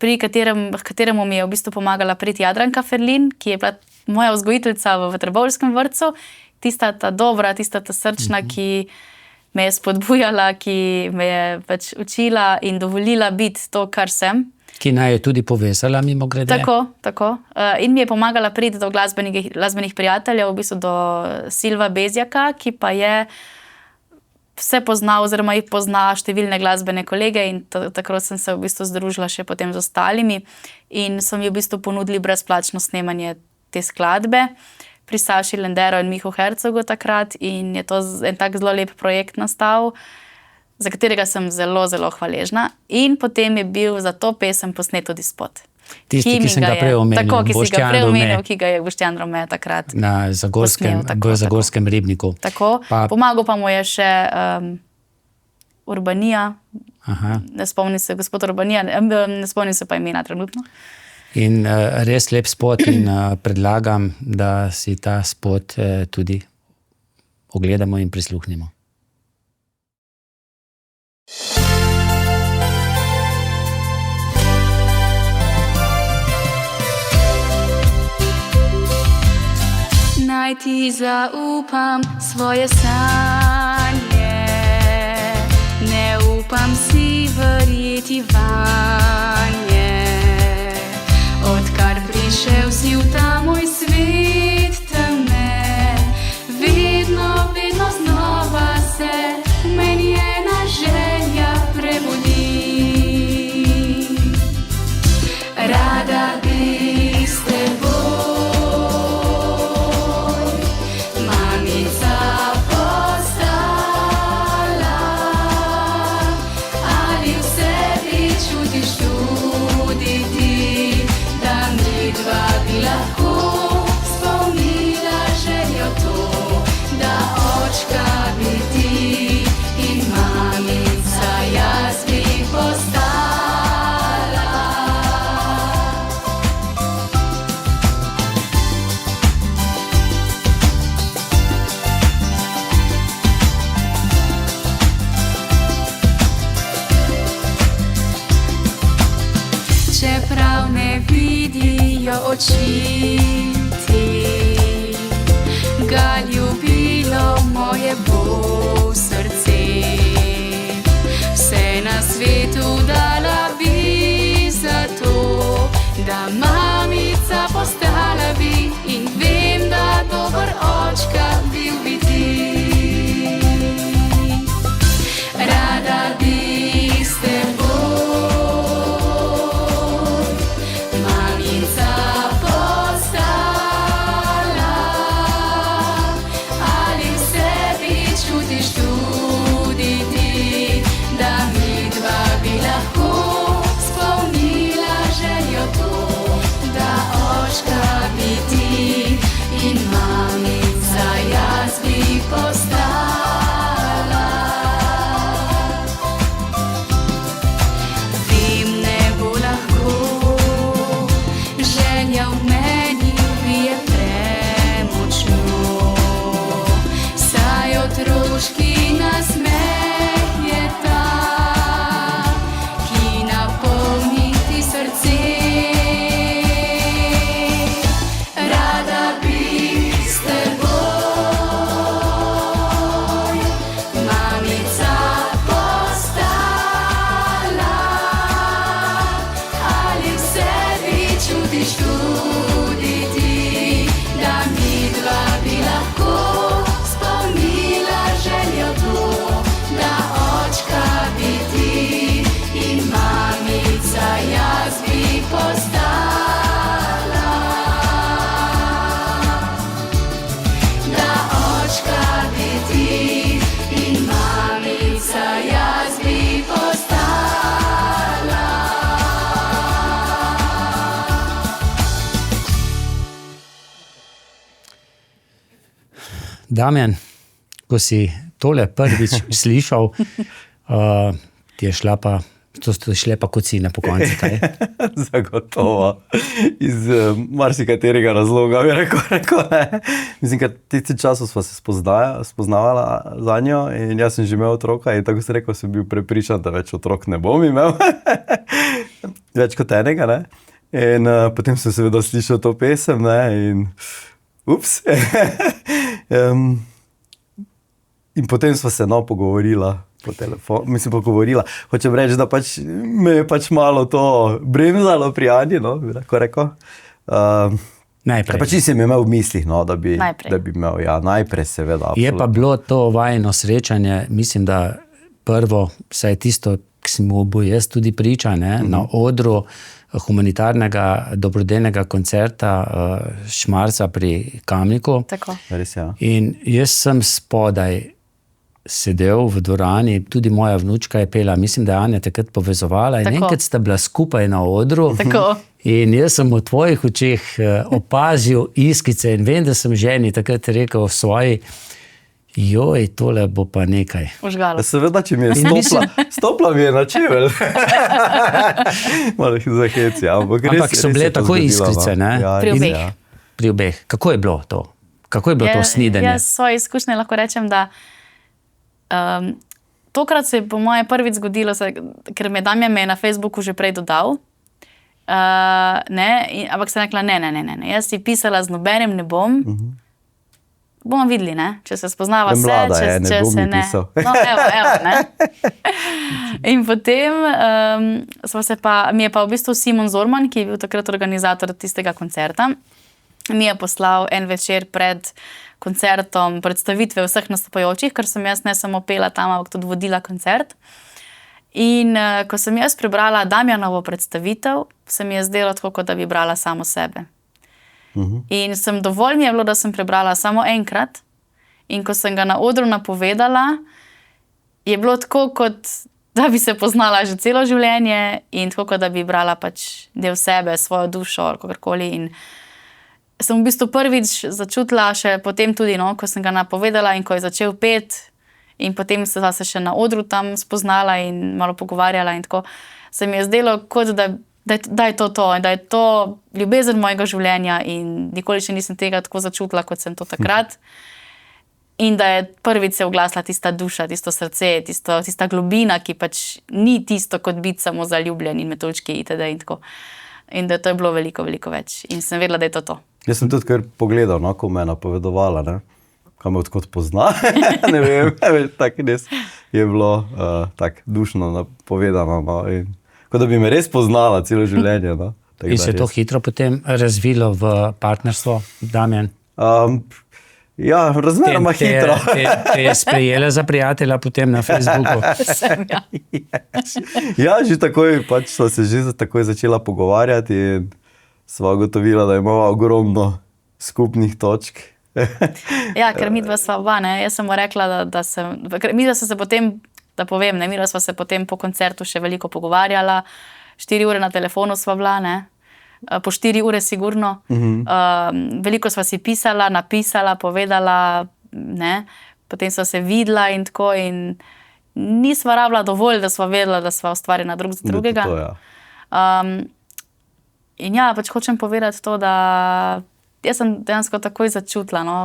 pri kateremu mi je v bistvu pomagala priti Jadranka Ferlin, ki je bila moja vzgojiteljica v Trbovljskem vrtcu. Tista ta dobra, tista ta srčna, ki me je spodbujala, ki me je pač učila in dovolila biti to, kar sem. Ki naj je tudi povezala mimogrede. Tako. In mi je pomagala priti do glasbenih prijateljev, v bistvu do Silva Bezjaka, ki pa je vse poznal oziroma jih pozna številne glasbene kolege in takrat sem se v bistvu združila še potem z ostalimi in so mi v bistvu ponudili brezplačno snemanje te skladbe pri Saši Lendero in Mihu Hercogu takrat in je to en tak zelo lep projekt nastal, za katerega sem zelo, zelo hvaležna. In potem je bil za to pesem posnet tudi spot. Tisti, ki sem ga prej omenil. Tako, ki si ga prej omenil, ki ga je Boštjan Rome takrat na Zagorskem ribniku. Tako, pomagal pa mu je še Urbanija. Ne spomnim se, gospod Urbanija, ne spomnim se pa imena trenutno. In res lep spot in predlagam, da si ta spot tudi ogledamo in prisluhnemo. Naj ti zaupam svoje sanje, ne upam si verjeti vanje. Odkar prišel si v ta moj svet teme, vedno znova se meni ena želja prebudi. Rada bi s teboj oči ti, ga ljubilo moje bo srce. Vse na svetu dala bi za to, da mamica postala bi in vem, da dober očka bil bi ti. Rada bi s teboj Damjan, ko si tole prvič slišal, ti je šla pa To ste šle pa kocine po koncu, kaj? Zagotovo. Iz marsikaterega razloga bi rekel ne. Mislim, ker tisti času sva se spoznavala za njo in jaz sem že imel otroka in tako se rekel, sem bil prepričan, da več otrok ne bom imel. Več kot enega, ne. In potem sem seveda slišal to pesem, ne, in ups. In potem sva se pogovorila po telefonu, pogovorila. Hočem reči, da pač me je pač malo to bremzalo pri Anji, no, bi lahko rekel. Najprej. Pač nisem imel v mislih, no, da bi imel, ja, najprej seveda. Je pa bilo to vajino srečanje, mislim, da prvo, saj tisto, ki si mu bo jaz tudi priča, ne, na odru humanitarnega dobrodelnega koncerta Šmarca pri Kamniku. Tako. Res, ja. In jaz sem spodaj sedel v dvorani, tudi moja vnučka je pela, mislim, da je Anja takrat povezovala in enkrat sta bila skupaj na odru. Tako. In jaz sem v tvojih očeh opazil iskice in vem, da sem ženi takrat rekel v svoji, joj, tole bo pa nekaj. Užgalo. Seveda, če mi je stopla mi je na čevelj. Malo zaheci, ampak so bile tako iskrice, ne? Ja, Pri obeh. ja. Pri obeh. Kako je bilo to? Kako je bilo to snidenje? Jaz svoje izkušnje lahko rečem, da tokrat se je po moje prvič zgodilo, ker me Damjan na Facebooku že prej dodal, ampak sem rekla, ne, jaz si pisala z nobenim ne bom, bomo videli, ne? Če se spoznava vse, če se ne. No, evo, ne. In potem mi je pa v bistvu Simon Zorman, ki je bil takrat organizator tistega koncerta, mi je poslal en večer pred koncertom predstavitve vseh nastopajočih, ker sem jaz ne samo pela tam, ampak tudi vodila koncert. In ko sem jaz prebrala Damjanovo predstavitev, se mi je zdelo tako, kot da bi brala samo sebe. In dovolj mi je bilo, da sem prebrala samo enkrat in ko sem ga na odru napovedala, je bilo tako, kot da bi se poznala že celo življenje in tako, kot da bi brala pač del sebe, svojo dušo, kakorkoli. In sem v bistvu prvič začutila še potem tudi, no, ko sem ga napovedala in ko je začel pet in potem se še na odru tam spoznala in malo pogovarjala in tako, se mi je zdelo, kot da je to in da je to ljubezen mojega življenja in nikoli še nisem tega tako začutila, kot sem to takrat. In da je prvič se oglasila tista duša, tisto srce, tista globina, ki pač ni tisto, kot biti samo zaljubljen in metuljčki itd. In tako. In da to je bilo veliko, veliko več. In sem vedela, da je to. Jaz sem tudi kar pogledal, no, ko me je napovedovala, ne? Kaj me odkot pozna. Ne vem, tako res je bilo tako dušno napovedano. No? Kot da bi me res poznala celo življenje. No? In se je to hitro potem razvilo v partnerstvo, Damjan? Ja, razmeroma hitro. Te je sprejela za prijatelja potem na Facebooku? Sem, ja. Ja, že takoj, pač sva se že takoj začela pogovarjati in sva ugotovila, da imamo ogromno skupnih točk. Ja, ker midva sva oba, ne. Jaz sem mu rekla, midva sva se potem, da povem, ne, midva sva se potem po koncertu še veliko pogovarjala, 4 ure na telefonu sva bila, ne. Po 4 ure sigurno. Veliko sva si pisala, napisala, povedala, ne. Potem sva se videla in tako in nisva rabila dovolj, da sva vedela, da sva ustvarjena drug za drugega. To, ja. In ja, pač hočem povedati to, da jaz sem dejansko takoj začutila, no.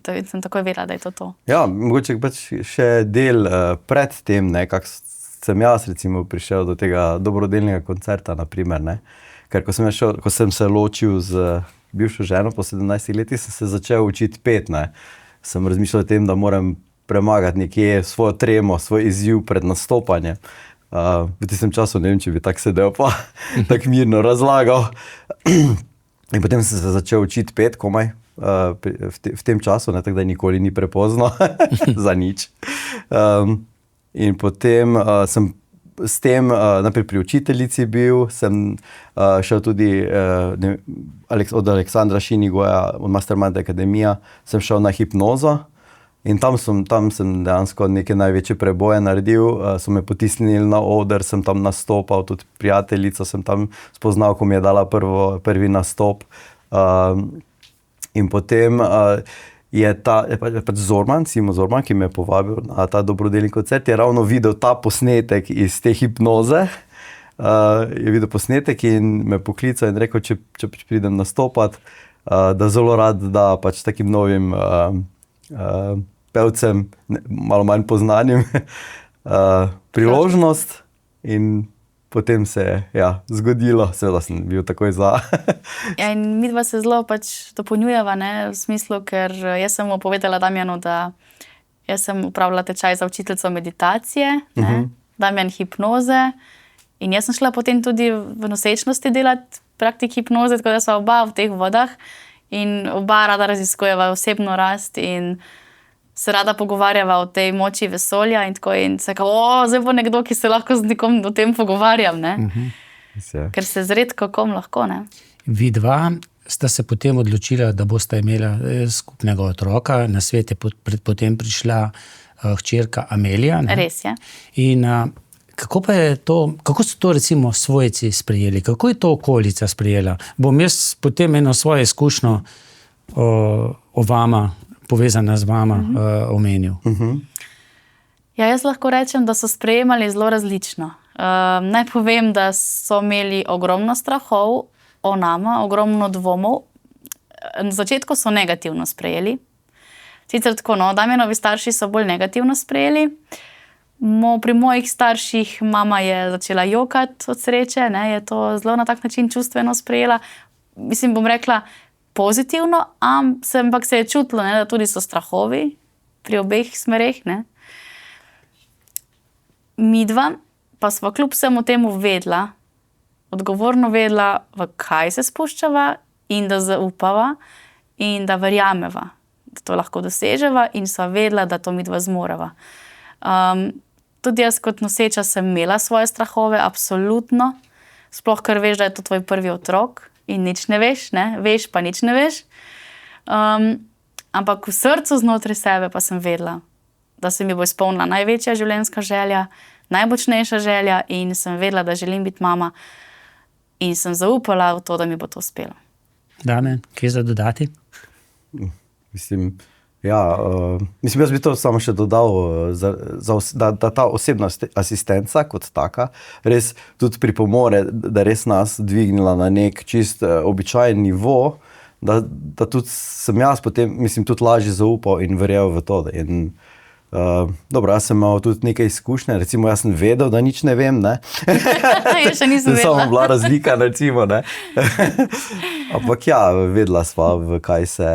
Sem takoj vedela, da je to. Ja, mogoče pač še del pred tem, ne, kak sem jaz recimo prišel do tega dobrodelnega koncerta, na primer, ne. Ker ko sem se ločil z bivšo ženo po 17 letih, sem se začel učiti pet, ne. Sem razmišljal o tem, da moram premagati nekje svojo tremo, svoj izziv pred nastopanjem. V tistem času ne vem, če bi tak sedel pa tak mirno razlagal. In potem sem se začel učiti pet komaj v tem času, ne, tako da nikoli ni prepozno za nič. In potem sem s tem najprej pri učiteljici bil, sem šel tudi od Aleksandra Šinigoja, od Mastermind Akademija, sem šel na hipnozo. In tam sem dejansko neke največje preboje naredil, so me potisnili na oder, sem tam nastopal, tudi prijateljico sem tam spoznal, ko mi je dala prvi nastop. In potem je pač Zorman, Simo Zorman, ki me je povabil na ta dobrodelni koncert, je ravno videl ta posnetek iz te hipnoze. Je videl posnetek in me poklical in rekel, če pridem nastopat, da zelo rad da pač takim novim pevcem, malo manj poznanim, priložnost in potem se je zgodilo, seveda sem bil takoj za. Ja, in midva se zelo pač dopolnjujeva, ne, v smislu, ker jaz sem mu povedala Damjanu, da jaz sem upravila tečaj za učiteljico meditacije, ne, Damjan hipnoze in jaz sem šla potem tudi v nosečnosti delati praktik hipnoze, tako da sva oba v teh vodah in oba rada raziskujeva osebno rast in se rada pogovarjava o tej moči vesolja in tako in se kao, zdaj bo nekdo, ki se lahko z nekom o tem pogovarjam, ne? Ker se zredko kom lahko, ne? Vidva sta se potem odločila, da bosta imela skupnega otroka, na svet je potem prišla hčerka Amelija. Ne? Res je. In kako pa je to, kako so to recimo svojci sprejeli, kako je to okolica sprejela? Bom jaz potem eno svojo izkušnjo o vama, povezana z vama, omenil. Ja, jaz lahko rečem, da so sprejemali zelo različno. Naj povem, da so imeli ogromno strahov o nama, ogromno dvomov. Na začetku so negativno sprejeli. Sicer tako, no, Damjanovi starši so bolj negativno sprejeli. Pri mojih starših mama je začela jokati od sreče, ne, je to zelo na tak način čustveno sprejela. Mislim, bom rekla, pozitivno, ampak se je čutilo, ne, da tudi so strahovi pri obeh smereh. Ne. Midva pa sva kljub vsemu temu vedela, odgovorno vedela, v kaj se spuščava in da zaupava in da verjameva, da to lahko doseževa in sva vedela, da to midva zmoreva. Tudi jaz kot noseča sem imela svoje strahove, absolutno. Sploh, ker veš, da je to tvoj prvi otrok in nič ne veš, ne? Veš pa nič ne veš. Ampak v srcu znotraj sebe pa sem vedela, da se mi bo izpolnila največja življenjska želja, najmočnejša želja in sem vedela, da želim biti mama in sem zaupala v to, da mi bo to uspelo. Damjan, kje za dodati? Mislim, jaz bi to samo še dodal, da ta osebna asistenca kot taka res tudi pripomore, da res nas dvignila na nek čist običajen nivo, da tudi sem jaz potem, mislim, tudi lažje zaupal in verjel v to. Dobro, jaz sem imel tudi nekaj izkušnje, recimo jaz sem vedel, da nič ne vem, ne? Jaz še nisem vedela. Samo bila razlika, recimo, ne? Ampak ja, vedela sva, v kaj se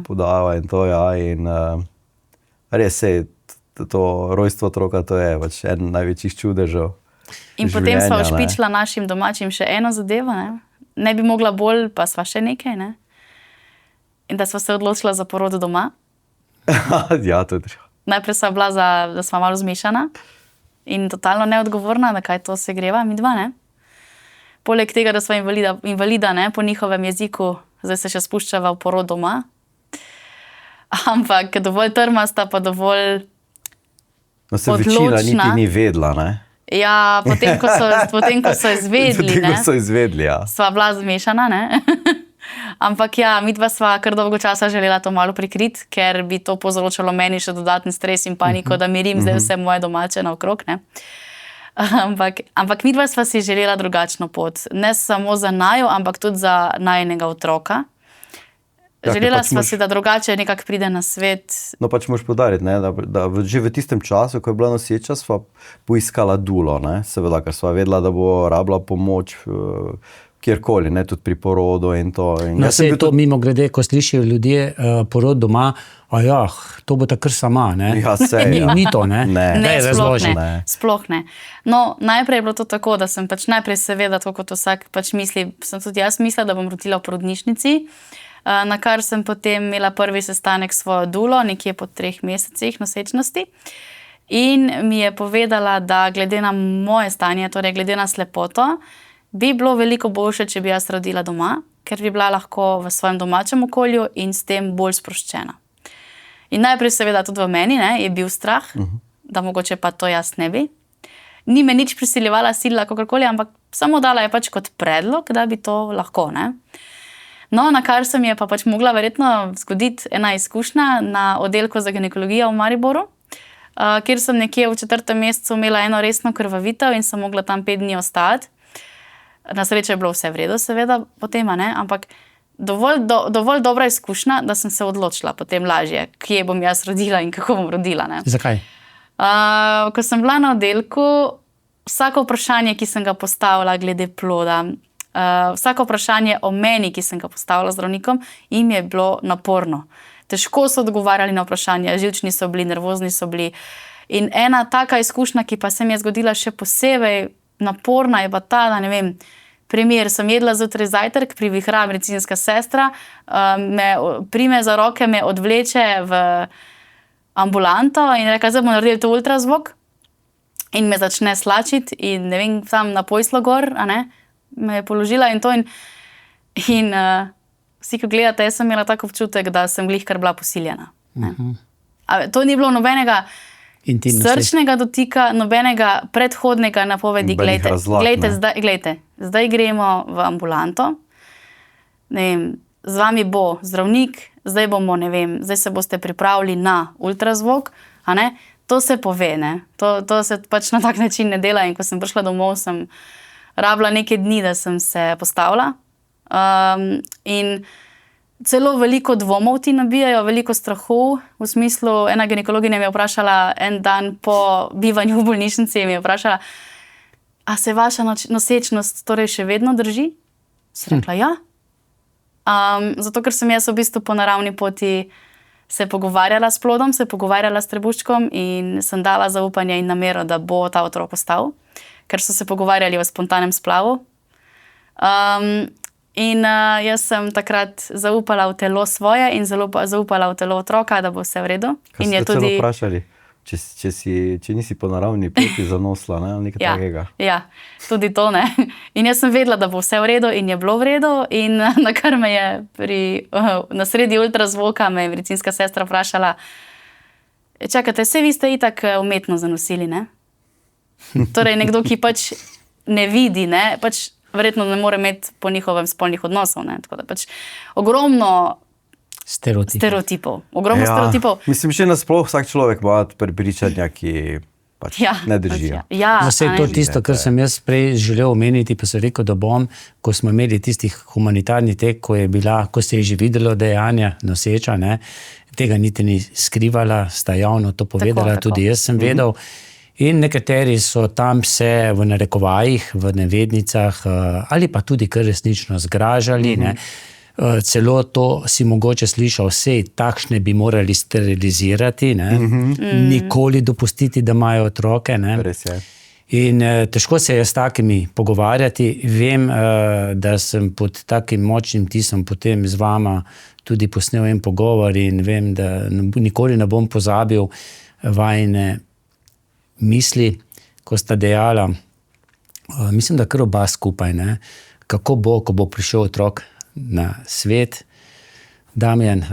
podajava in to, ja, in res je, to rojstvo otroka, to je pač eden največjih čudežev in življenja, potem sva ušpičila našim domačim še eno zadevo, ne? Ne bi mogla bolj, pa sva še nekaj, ne? In da sva se odločila za porod doma. Ja, to je treba. Najprej sva bila, da sva malo zmešana in totalno neodgovorna, da kaj to se greva, midva, ne? Poleg tega, da sva invalida, ne, po njihovem jeziku, zdaj se še spuščava v porod doma. Ampak dovolj trmasta, pa dovolj No, se večina niti ni vedela, ne? Ja, potem, ko so izvedli, Potem, ko so izvedli, ja. sva bila zmešana, ne? Ampak ja, midva sva kar dolgo časa želela to malo prikriti, ker bi to povzročalo meni še dodatni stres in paniko, da mirim zdaj vse moje domače naokrog, ne? Ampak midva sva si želela drugačno pot. Ne samo za naju, ampak tudi za najinega otroka. Želela sva si, da drugače nekako pride na svet. No, pač moraš poudariti, ne, da že v tistem času, ko je bila noseča, sva poiskala dulo, ne, seveda, ker sva vedela, da bo rabila pomoč kjerkoli, ne, tudi pri porodu in to. No, se je to mimo grede, ko slišijo ljudje porod doma, to bo takrat sama, ne? Ja, Ni to, ne? Ne, sploh ne. No, najprej je bilo to tako, da sem pač najprej seveda, tako kot vsak pač misli, sem tudi jaz mislila, da bom rodila v porodnišnici, na kar sem potem imela prvi sestanek s svojo dulo, nekje po 3 mesecih nosečnosti. In mi je povedala, da glede na moje stanje, torej glede na slepoto, bi bilo veliko boljše, če bi jaz rodila doma, ker bi bila lahko v svojem domačem okolju in s tem bolj sproščena. In najprej seveda tudi v meni, ne, je bil strah, da mogoče pa to jaz ne bi. Ni me nič prisiljevala, silila kakorkoli, ampak samo dala je pač kot predlog, da bi to lahko, ne. No, na kar se mi je pa pač mogla verjetno zgoditi ena izkušnja na oddelku za ginekologijo v Mariboru, kjer sem nekje v 4. mesecu imela eno resno krvavitev in sem mogla tam 5 dni ostati. Na srečo je bilo vse v redu, seveda, potem, ampak dovolj dobra izkušnja, da sem se odločila potem lažje, kje bom jaz rodila in kako bom rodila. Ne. Zakaj? Ko sem bila na oddelku, vsako vprašanje, ki sem ga postavila glede ploda, vsako vprašanje o meni, ki sem ga postavila zdravnikom, jim je bilo naporno. Težko so odgovarjali na vprašanja, živčni so bili, nervozni so bili. In ena taka izkušnja, ki pa se mi je zgodila še posebej naporna, je pa ta, da ne vem, primer, sem jedla zjutraj zajtrk, privihra medicinska sestra, me prime za roke, me odvleče v ambulanto in reka, zdaj bomo naredili to ultrazvok in me začne slačiti in ne vem, tam na Pojslo gor, me je položila in to in vsi, ko gledate, jaz sem imela tak občutek, da sem glih kar bila posiljena. To ni bilo nobenega srčnega dotika, nobenega predhodnega napovedi. Glejte, zdaj gremo v ambulanto, ne vem, z vami bo zdravnik, zdaj bomo, ne vem, zdaj se boste pripravili na ultrazvok, to se pove, ne? To se pač na tak način ne dela in ko sem prišla domov, sem rabila nekaj dni, da sem se postavila. In celo veliko dvomov ti nabijajo, veliko strahu, v smislu, ena ginekologinja mi je vprašala en dan po bivanju v bolnišnici, mi je vprašala, a se vaša nosečnost torej še vedno drži? Sem rekla, ja. Zato, ker sem jaz v bistvu po naravni poti se pogovarjala s plodom, se pogovarjala s trebuščkom in sem dala zaupanje in namero, da bo ta otrok ostal, ker so se pogovarjali o spontanem splavu. Jaz sem takrat zaupala v telo svoje in zaupala v telo otroka, da bo vse v redu. Kaj ste celo vprašali, če nisi po naravni poti zanosla, nekaj takega? Ja, tudi to, ne. In jaz sem vedela, da bo vse v redu in je bilo v redu in na kar me je na sredi ultrazvoka me je medicinska sestra vprašala, čakajte, saj vi ste itak umetno zanosili, ne? Torej, nekdo, ki pač ne vidi, ne, pač verjetno ne more imeti po njihovem spolnih odnosov, ne, tako da pač ogromno stereotipov. Ogromno stereotipov. Mislim, že nasploh vsak človek ima prepričanja, ki pač ne držijo. Vse to tisto, kar sem jaz prej želel omeniti, pa sem rekel, da bom, ko smo imeli tistih humanitarni tek, ko se je že videlo, da je Anja noseča, ne, tega niti ni skrivala, sta javno to povedala, tudi jaz sem vedel. In nekateri so tam se v narekovajih, v navednicah ali pa tudi kar resnično zgražali. Celo to si mogoče slišal, vse takšne bi morali sterilizirati, nikoli dopustiti, da imajo otroke. Res je. In težko se je s takimi pogovarjati. Vem, da sem pod takim močnim tisom potem z vama tudi posnel en pogovor in vem, da nikoli ne bom pozabil vajine misli, ko sta dejala, mislim, da kar oba skupaj, ne, kako bo, ko bo prišel otrok na svet. Damjan,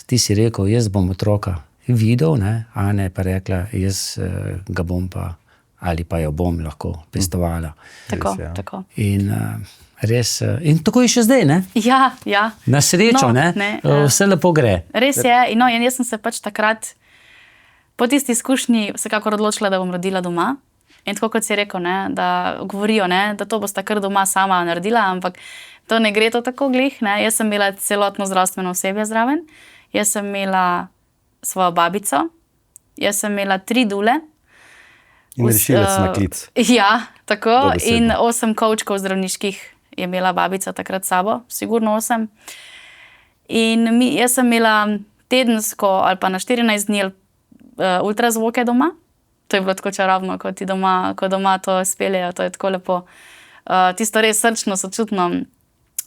ti si rekel, jaz bom otroka videl, ne, Anja je pa rekla, jaz ga bom pa, ali pa jo bom lahko pestovala. Tako. In res, in tako je še zdaj, ne? Ja. Na srečo, vse lepo gre. Res je, in jaz sem se pač takrat po tisti izkušnji vsekakor odločila, da bom rodila doma. In tako kot si rekel, ne, da govorijo, ne, da to bosta kar doma sama naredila, ampak to ne gre to tako glih. Ne. Jaz sem imela celotno zdravstveno osebje zraven, jaz sem imela svojo babico, jaz sem imela 3 dule. In rešilec na klic. Ja, tako. In 8 kovčkov zdravniških je imela babica takrat sabo, sigurno 8. In jaz sem imela tedensko ali pa na 14 dni ultrazvoke doma. To je bilo tako čarobno, ko doma to speljejo, to je tako lepo. Tisto res srčno, sočutno.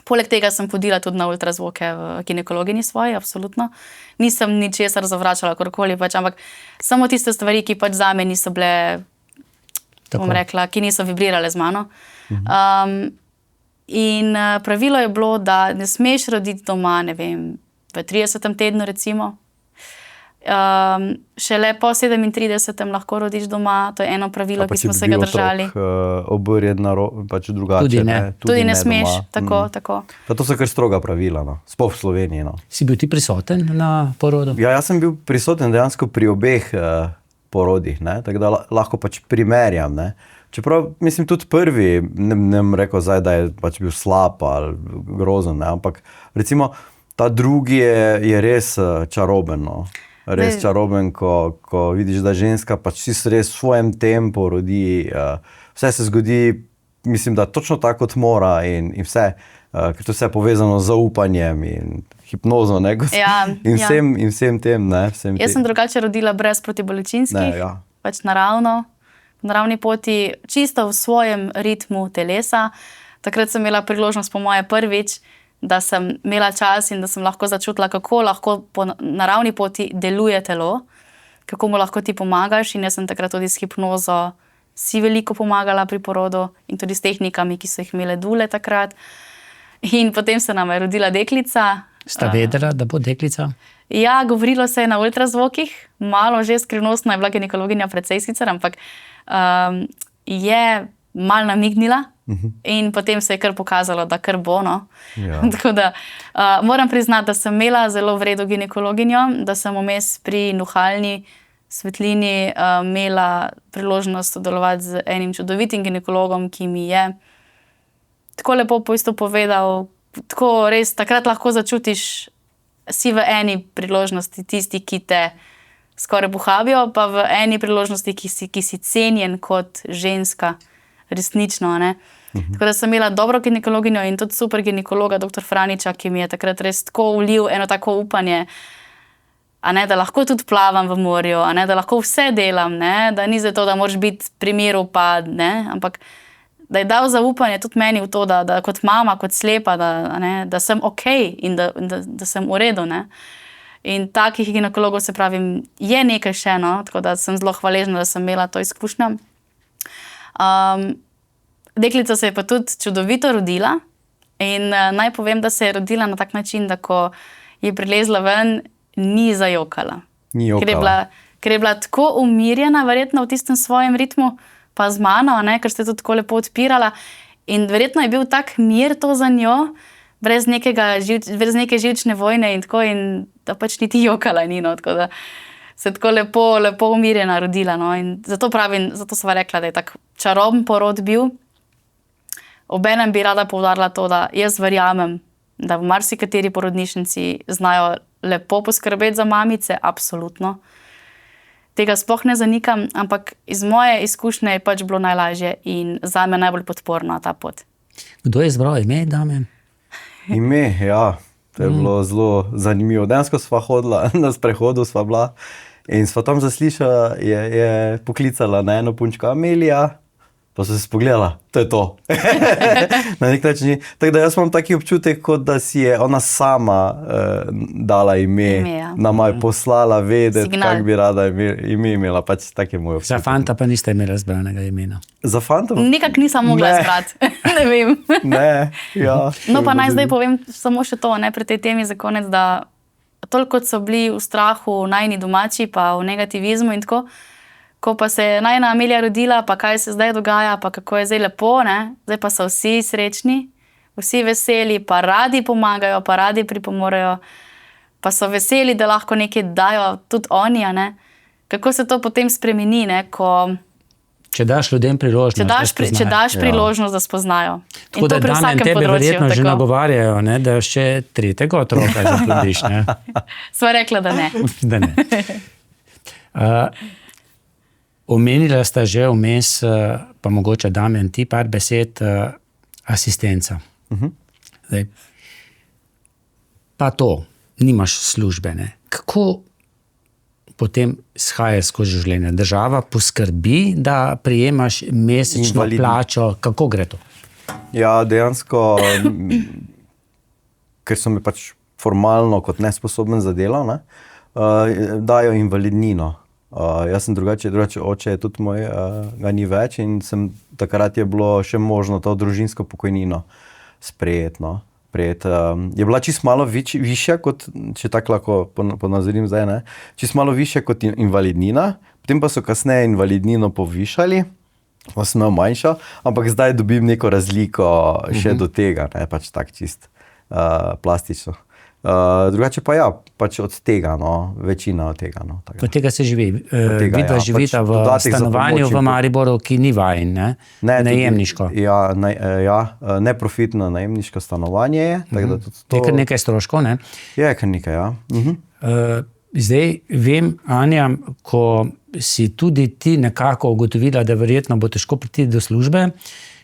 Poleg tega sem hodila tudi na ultrazvoke v ginekologini svoji, absolutno. Nisem ničesar zavračala, karkoli pač, ampak samo tiste stvari, ki pač zame niso bile, bom rekla, ki niso vibrirale z mano. In pravilo je bilo, da ne smeš roditi doma, ne vem, v 30. tednu recimo. Šele po 37. lahko rodiš doma, to je eno pravilo, ki smo se ga držali. Obrjen pač drugače. Tudi ne. Tudi ne smeš, doma. tako. Pa to so kar stroga pravila, no. Sploh v Sloveniji. No. Si bil ti prisoten na porodu? Ja, jaz sem bil prisoten dejansko pri obeh porodih, ne? Tako da lahko pač primerjam. Ne? Čeprav mislim tudi prvi, ne bom rekel zdaj, da je pač bil slab ali grozen, ne? Ampak recimo ta drugi je res čaroben. No? Res čaroben, ko vidiš, da ženska pač res v svojem tempu rodi, vse se zgodi, mislim, da točno tako kot mora in vse, ker to vse je povezano z zaupanjem in hipnozo, ne, in vsem tem, ne. Jaz sem drugače rodila brez protibolečinskih, pač naravno, v naravni poti, čisto v svojem ritmu telesa. Takrat sem imela priložnost po moje prvič, da sem imela čas in da sem lahko začutila, kako lahko po naravni poti deluje telo, kako mu lahko ti pomagaš in jaz sem takrat tudi s hipnozo si veliko pomagala pri porodu in tudi s tehnikami, ki so jih imele dule takrat. In potem se nam je rodila deklica. Sta vedela, da bo deklica? Ja, govorilo se je na ultrazvokih, malo že skrivnostno je bila ginekologinja precej sicer, ampak je malo namignila. In potem se je kar pokazalo, da kar bo, no. Ja. Tako da moram priznati, da sem imela zelo v redu ginekologinjo, da sem vmes pri nuhalni svetlini imela priložnost sodelovati z enim čudovitim ginekologom, ki mi je tako lepo povedal, tako res takrat lahko začutiš, si v eni priložnosti tisti, ki te skoraj pohabijo, pa v eni priložnosti, ki si cenjen kot ženska. Resnično, ne. Tako da sem imela dobro ginekologinjo in tudi super ginekologa, dr. Franiča, ki mi je takrat res tako vlil eno tako upanje, a ne, da lahko tudi plavam v morju, a ne, da lahko vse delam, ne, da ni zato, da moraš biti pri miru, pa ne, ampak da je dal zaupanje tudi meni v to, da kot mama, kot slepa, da sem okej in da sem v redu, ne. In takih ginekologov, se pravim, je nekaj še, no, tako da sem zelo hvaležna, da sem imela to izkušnjo. Deklica se je pa tudi čudovito rodila in naj povem, da se je rodila na tak način, da ko je prilezla ven, ni zajokala. Ni jokala. Ker je bila tako umirjena, verjetno v tistem svojem ritmu, pa z mano, ne, ker ste to tako lepo odpirala in verjetno je bil tak mir to za njo, brez neke živčne vojne in tako, in da pač niti jokala ni, no, tako da se tako lepo umirjena rodila, no, in zato pravim, zato sva rekla, da je tak čaroben porod bil. Obenem bi rada poudarila to, da jaz verjamem, da v marsikateri porodnišnici znajo lepo poskrbeti za mamice, absolutno. Tega sploh ne zanikam, ampak iz moje izkušnje je pač bilo najlažje in zame najbolj podporna ta pot. Kdo je izbral ime, Damjan? Ime, ja. To je bilo zelo zanimivo. Dejansko sva hodila, na sprehodu sva bila in sva tam zaslišala, je poklicala na eno punčko Amelija, pa so se spogledala, to je to. Na nek način. Tako da jaz imam taki občutek, kot da si je ona sama dala ime, nama je poslala vedeti, kak bi rada ime imela, pač tak je moj občutek. Za fanta pa niste imeli razbranega imena? Za fanta? Nikak nisem mogla izbrati, ne vem. Ne, ja. No pa naj zdaj povem samo še to, ne, pri tej temi za konec, da toliko kot so bili v strahu najni domači, pa v negativizmu in tako, ko pa se je najna Amelija rodila, pa kaj se zdaj dogaja, pa kako je zdaj lepo, ne, zdaj pa so vsi srečni, vsi veseli, pa radi pomagajo, pa radi pripomorejo, pa so veseli, da lahko nekaj dajo tudi oni, ne. Kako se to potem spremeni, ne, ko... Če daš ljudem priložnost, da spoznajo. Če daš priložnost, da spoznajo. Tako da Damjan tebe verjetno že nagovarjajo, ne, da še tretjega otroka zaplodiš, ne. Sva rekla, da ne. Da ne. Omenila sta že vmes, pa mogoče Damjan ti par besed, asistenca. Zdaj, pa to, nimaš službe, ne. Kako potem shajaš skozi življenje? Država poskrbi, da prijemaš mesečno plačo, kako gre to? Ja, dejansko, ker so me pač formalno kot nesposoben za delo, ne, dajo invalidnino. Jaz sem drugače oče je tudi moj, ga ni več in takrat je bilo še možno to družinsko pokojnino sprejeti, no. prijeti. Je bila čist malo višja, kot, če tako lahko ponazorim zdaj, ne? Čist malo višja kot invalidnina, potem pa so kasneje invalidnino povišali, pa sem imel manjšo, ampak zdaj dobim neko razliko še do tega, ne? Pač tak čist plastično. Drugače pa ja, pač od tega, no, večina od tega. No, od tega se živi. Tega, Vidva živita pač v stanovanju v Mariboru, ki ni vajen, ne? Najemniško. Neprofitno najemniško stanovanje je. Tako da tudi to... Je kar nekaj stroškov, ne? Je kar nekaj, ja. Zdaj vem, Anja, ko si tudi ti nekako ugotovila, da verjetno bo težko priti do službe,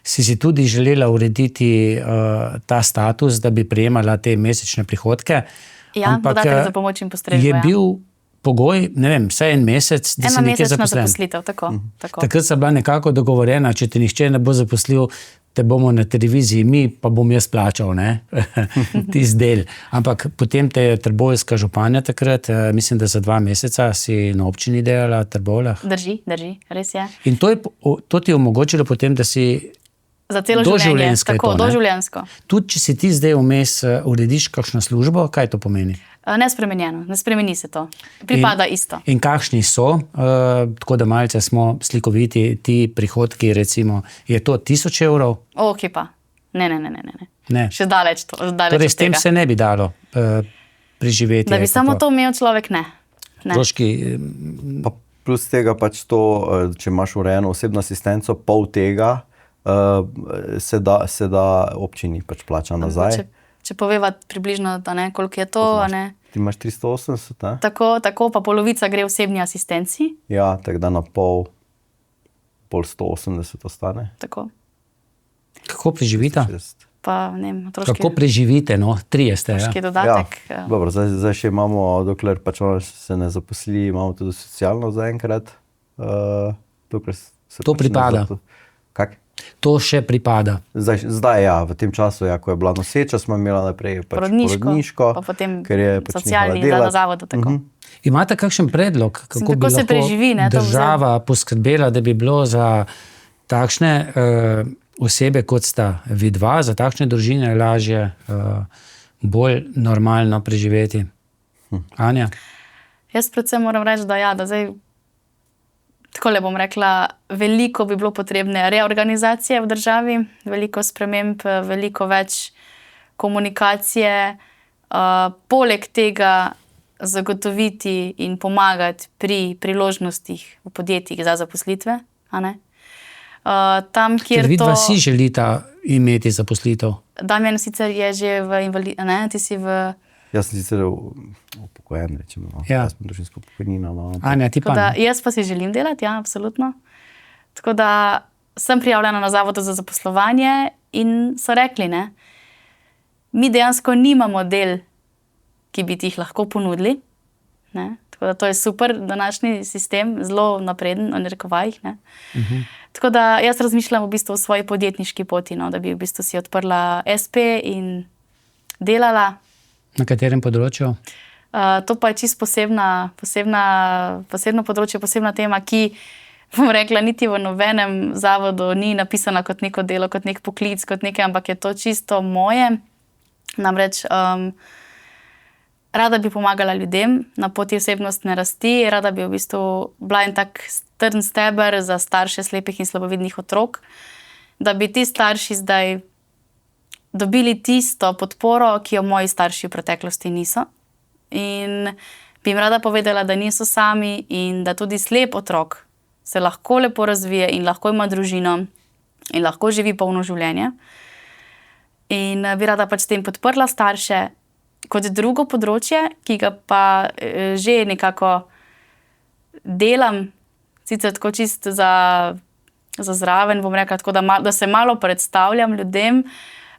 si tudi želela urediti ta status, da bi prejemala te mesečne prihodke. Ja, dodatek za pomoč in postrežbo. Je bil pogoj, ne vem, vsaj en mesec, da si nekje zaposlen. Zaposlitev, tako. Takrat so bila nekako dogovorjena, če te nihče ne bo zaposlil, te bomo na televiziji mi, pa bom jaz plačal, ne? Tisti del. Ampak potem te je trboveljska županja takrat, mislim, da za 2 meseca si na občini delala v Trbovljah. Drži, res je. In to ti je omogočilo potem, da si za celo življenje, tako, doživljenjsko. Tudi, če si ti zdaj vmes urediš kakšno službo, kaj to pomeni? Nespremenjeno, ne spremeni se to. Pripada isto. In kakšni so, tako da malce smo slikoviti, ti prihodki, recimo, je to 1000 evrov? Ok, pa. Ne. Še daleč to. Torej, s tem se ne bi dalo preživeti. Da bi samo to imel človek, ne. Troški... Pa plus tega pač to, če imaš urejeno osebno asistenco, pol tega se da občini pač plača nazaj. Če poveva približno, da ne, koliko je to, ne. Ti imaš 380, ne? Tako, pa polovica gre osebni asistenci. Ja, tako da na pol 180 ostane. Tako. Kako preživita? Pa, ne vem, otroški... Kako preživite, no? 3 ste, ja. Otroški dodatek. Ja, dobro, zdaj še imamo, dokler pač se ne zaposli, imamo tudi socialno zaenkrat. Dokler se to pač pripada. Kak? To še pripada. Zdaj ja, v tem času, ja, ko je bila noseča, smo imeli naprej pač porodniško, pa potem ker je pač socialni na zavodu. Tako. Imate kakšen predlog, kako bi lahko preživi, ne, država poskrbela, da bi bilo za takšne osebe, kot sta vidva, za takšne družine lažje, bolj normalno preživeti? Anja? Jaz predvsem moram reči, da ja, da zdaj takole bom rekla, veliko bi bilo potrebne reorganizacije v državi, veliko sprememb, veliko več komunikacije, poleg tega zagotoviti in pomagati pri priložnostih v podjetjih za zaposlitve, a ne? Tam, kjer ker vidva si želita imeti zaposlitev. Damjan sicer je že v ne, ti si v... Jaz sem sicer upokojen, rečemo. Ja. Jaz sem družinsko pokojnina. No. Anja, ti pa ne? Jaz pa si želim delati, ja, absolutno. Tako da sem prijavljena na Zavodu za zaposlovanje in so rekli, ne, mi dejansko nimamo del, ki bi ti jih lahko ponudili. Ne. Tako da to je super, današnji sistem, zelo napreden, v narekovajih. Ne. Tako da jaz razmišljam v bistvu o svoji podjetniški poti, no, da bi v bistvu si odprla SP in delala. Na katerem področju? To pa je čisto posebno področje, posebna tema, ki, bom rekla, niti v nobenem zavodu ni napisana kot neko delo, kot nek poklic, kot nekaj, ampak je to čisto moje. Namreč rada bi pomagala ljudem na poti osebnostne rasti, rada bi v bistvu bila en tak trden steber za starše slepih in slabovidnih otrok, da bi ti starši zdaj dobili tisto podporo, ki jo moji starši v preteklosti niso. In bi jim rada povedala, da niso sami in da tudi slep otrok se lahko lepo razvije in lahko ima družino in lahko živi polno življenje. In bi rada pač s tem podprla starše. Kot drugo področje, ki ga pa že nekako delam, sicer tako čisto za zraven, bom rekla tako, da se malo predstavljam ljudem,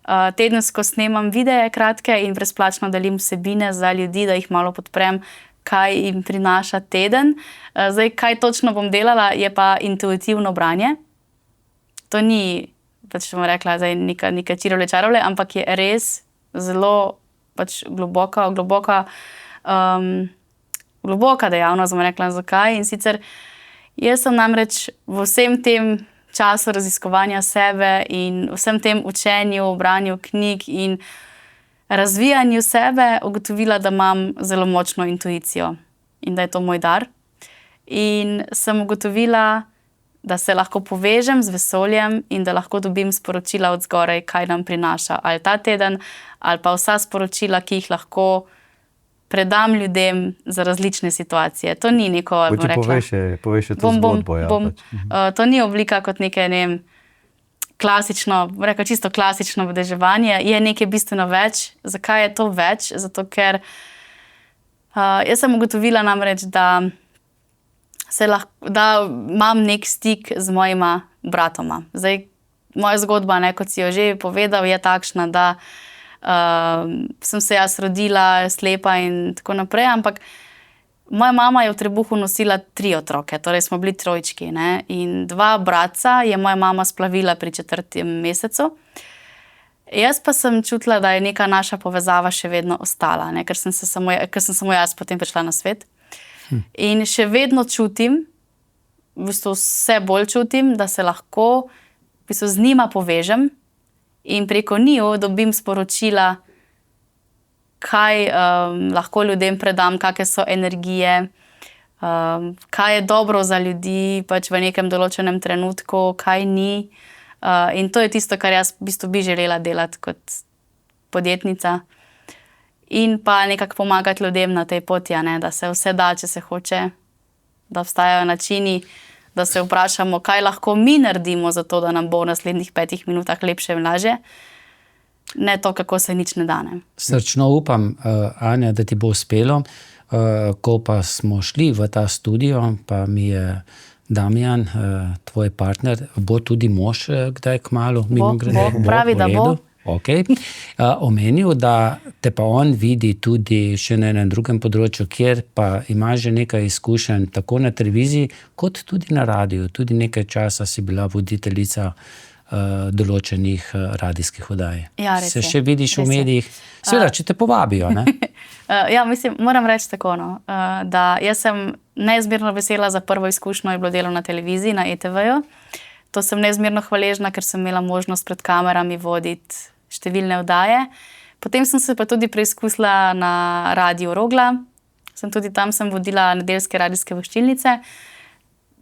tedensko snemam videe kratke in brezplačno delim vsebine za ljudi, da jih malo podprem, kaj jim prinaša teden. Zdaj, kaj točno bom delala, je pa intuitivno branje. To ni, pač bom rekla, zdaj neka čirovle, ampak je res zelo pač globoka dejavnost, bom rekla, zakaj. In sicer jaz sem namreč v vsem tem času raziskovanja sebe in vsem tem učenju, branju knjig in razvijanju sebe ugotovila, da imam zelo močno intuicijo in da je to moj dar. In sem ugotovila, da se lahko povežem z vesoljem in da lahko dobim sporočila od zgoraj, kaj nam prinaša ali ta teden, ali pa vsa sporočila, ki jih lahko predam ljudem za različne situacije. To ni neko, bom rekla, povej še to zgodbo. to ni oblika kot neke, ne vem, klasično, bom rekla, čisto klasično vedeževanje, je nekaj bistveno več. Zakaj je to več? Zato, ker jaz sem ugotovila namreč, da imam nek stik z mojima bratoma. Zdaj, moja zgodba, kot si jo že povedal, je takšna, da sem se jaz rodila slepa in tako naprej, ampak moja mama je v trebuhu nosila 3 otroke, torej smo bili trojčki, ne? In 2 bratca je moja mama splavila pri 4. mesecu. Jaz pa sem čutila, da je neka naša povezava še vedno ostala, ne? Ker sem samo jaz potem prišla na svet. In še vedno čutim, v bistvu vse bolj čutim, da se lahko v bistvu z njima povežem in preko njiju dobim sporočila, kaj lahko ljudem predam, kakšne so energije, kaj je dobro za ljudi pač v nekem določenem trenutku, kaj ni. In to je tisto, kar jaz v bistvu bi želela delati kot podjetnica. In pa nekako pomagati ljudem na tej poti, da se vse da, če se hoče, da obstajajo načini, da se vprašamo, kaj lahko mi naredimo za to, da nam bo v naslednjih 5 minutah lepše in lažje. Ne to, kako se nič ne dane. Srčno upam, Anja, da ti bo uspelo. Ko pa smo šli v ta studio, pa mi je Damjan, tvoj partner, bo tudi mož kdaj kmalu? Bo, pravi, da bo. Okay. Omenil, da te pa on vidi tudi še na enem drugem področju, kjer pa ima že nekaj izkušenj tako na televiziji, kot tudi na radiju. Tudi nekaj časa si bila voditeljica določenih radijskih oddaj. Ja, res se je. še vidiš v medijih? Seveda, če te povabijo, ne? Ja, mislim, moram reči tako, da jaz sem neizmerno vesela za prvo izkušnjo, je bilo delo na televiziji, na ETV-ju. To sem neizmerno hvaležna, ker sem imela možnost pred kamerami voditi številne oddaje. Potem sem se pa tudi preizkusila na Radiu Rogla. Tam sem vodila nedeljske radijske voščilnice,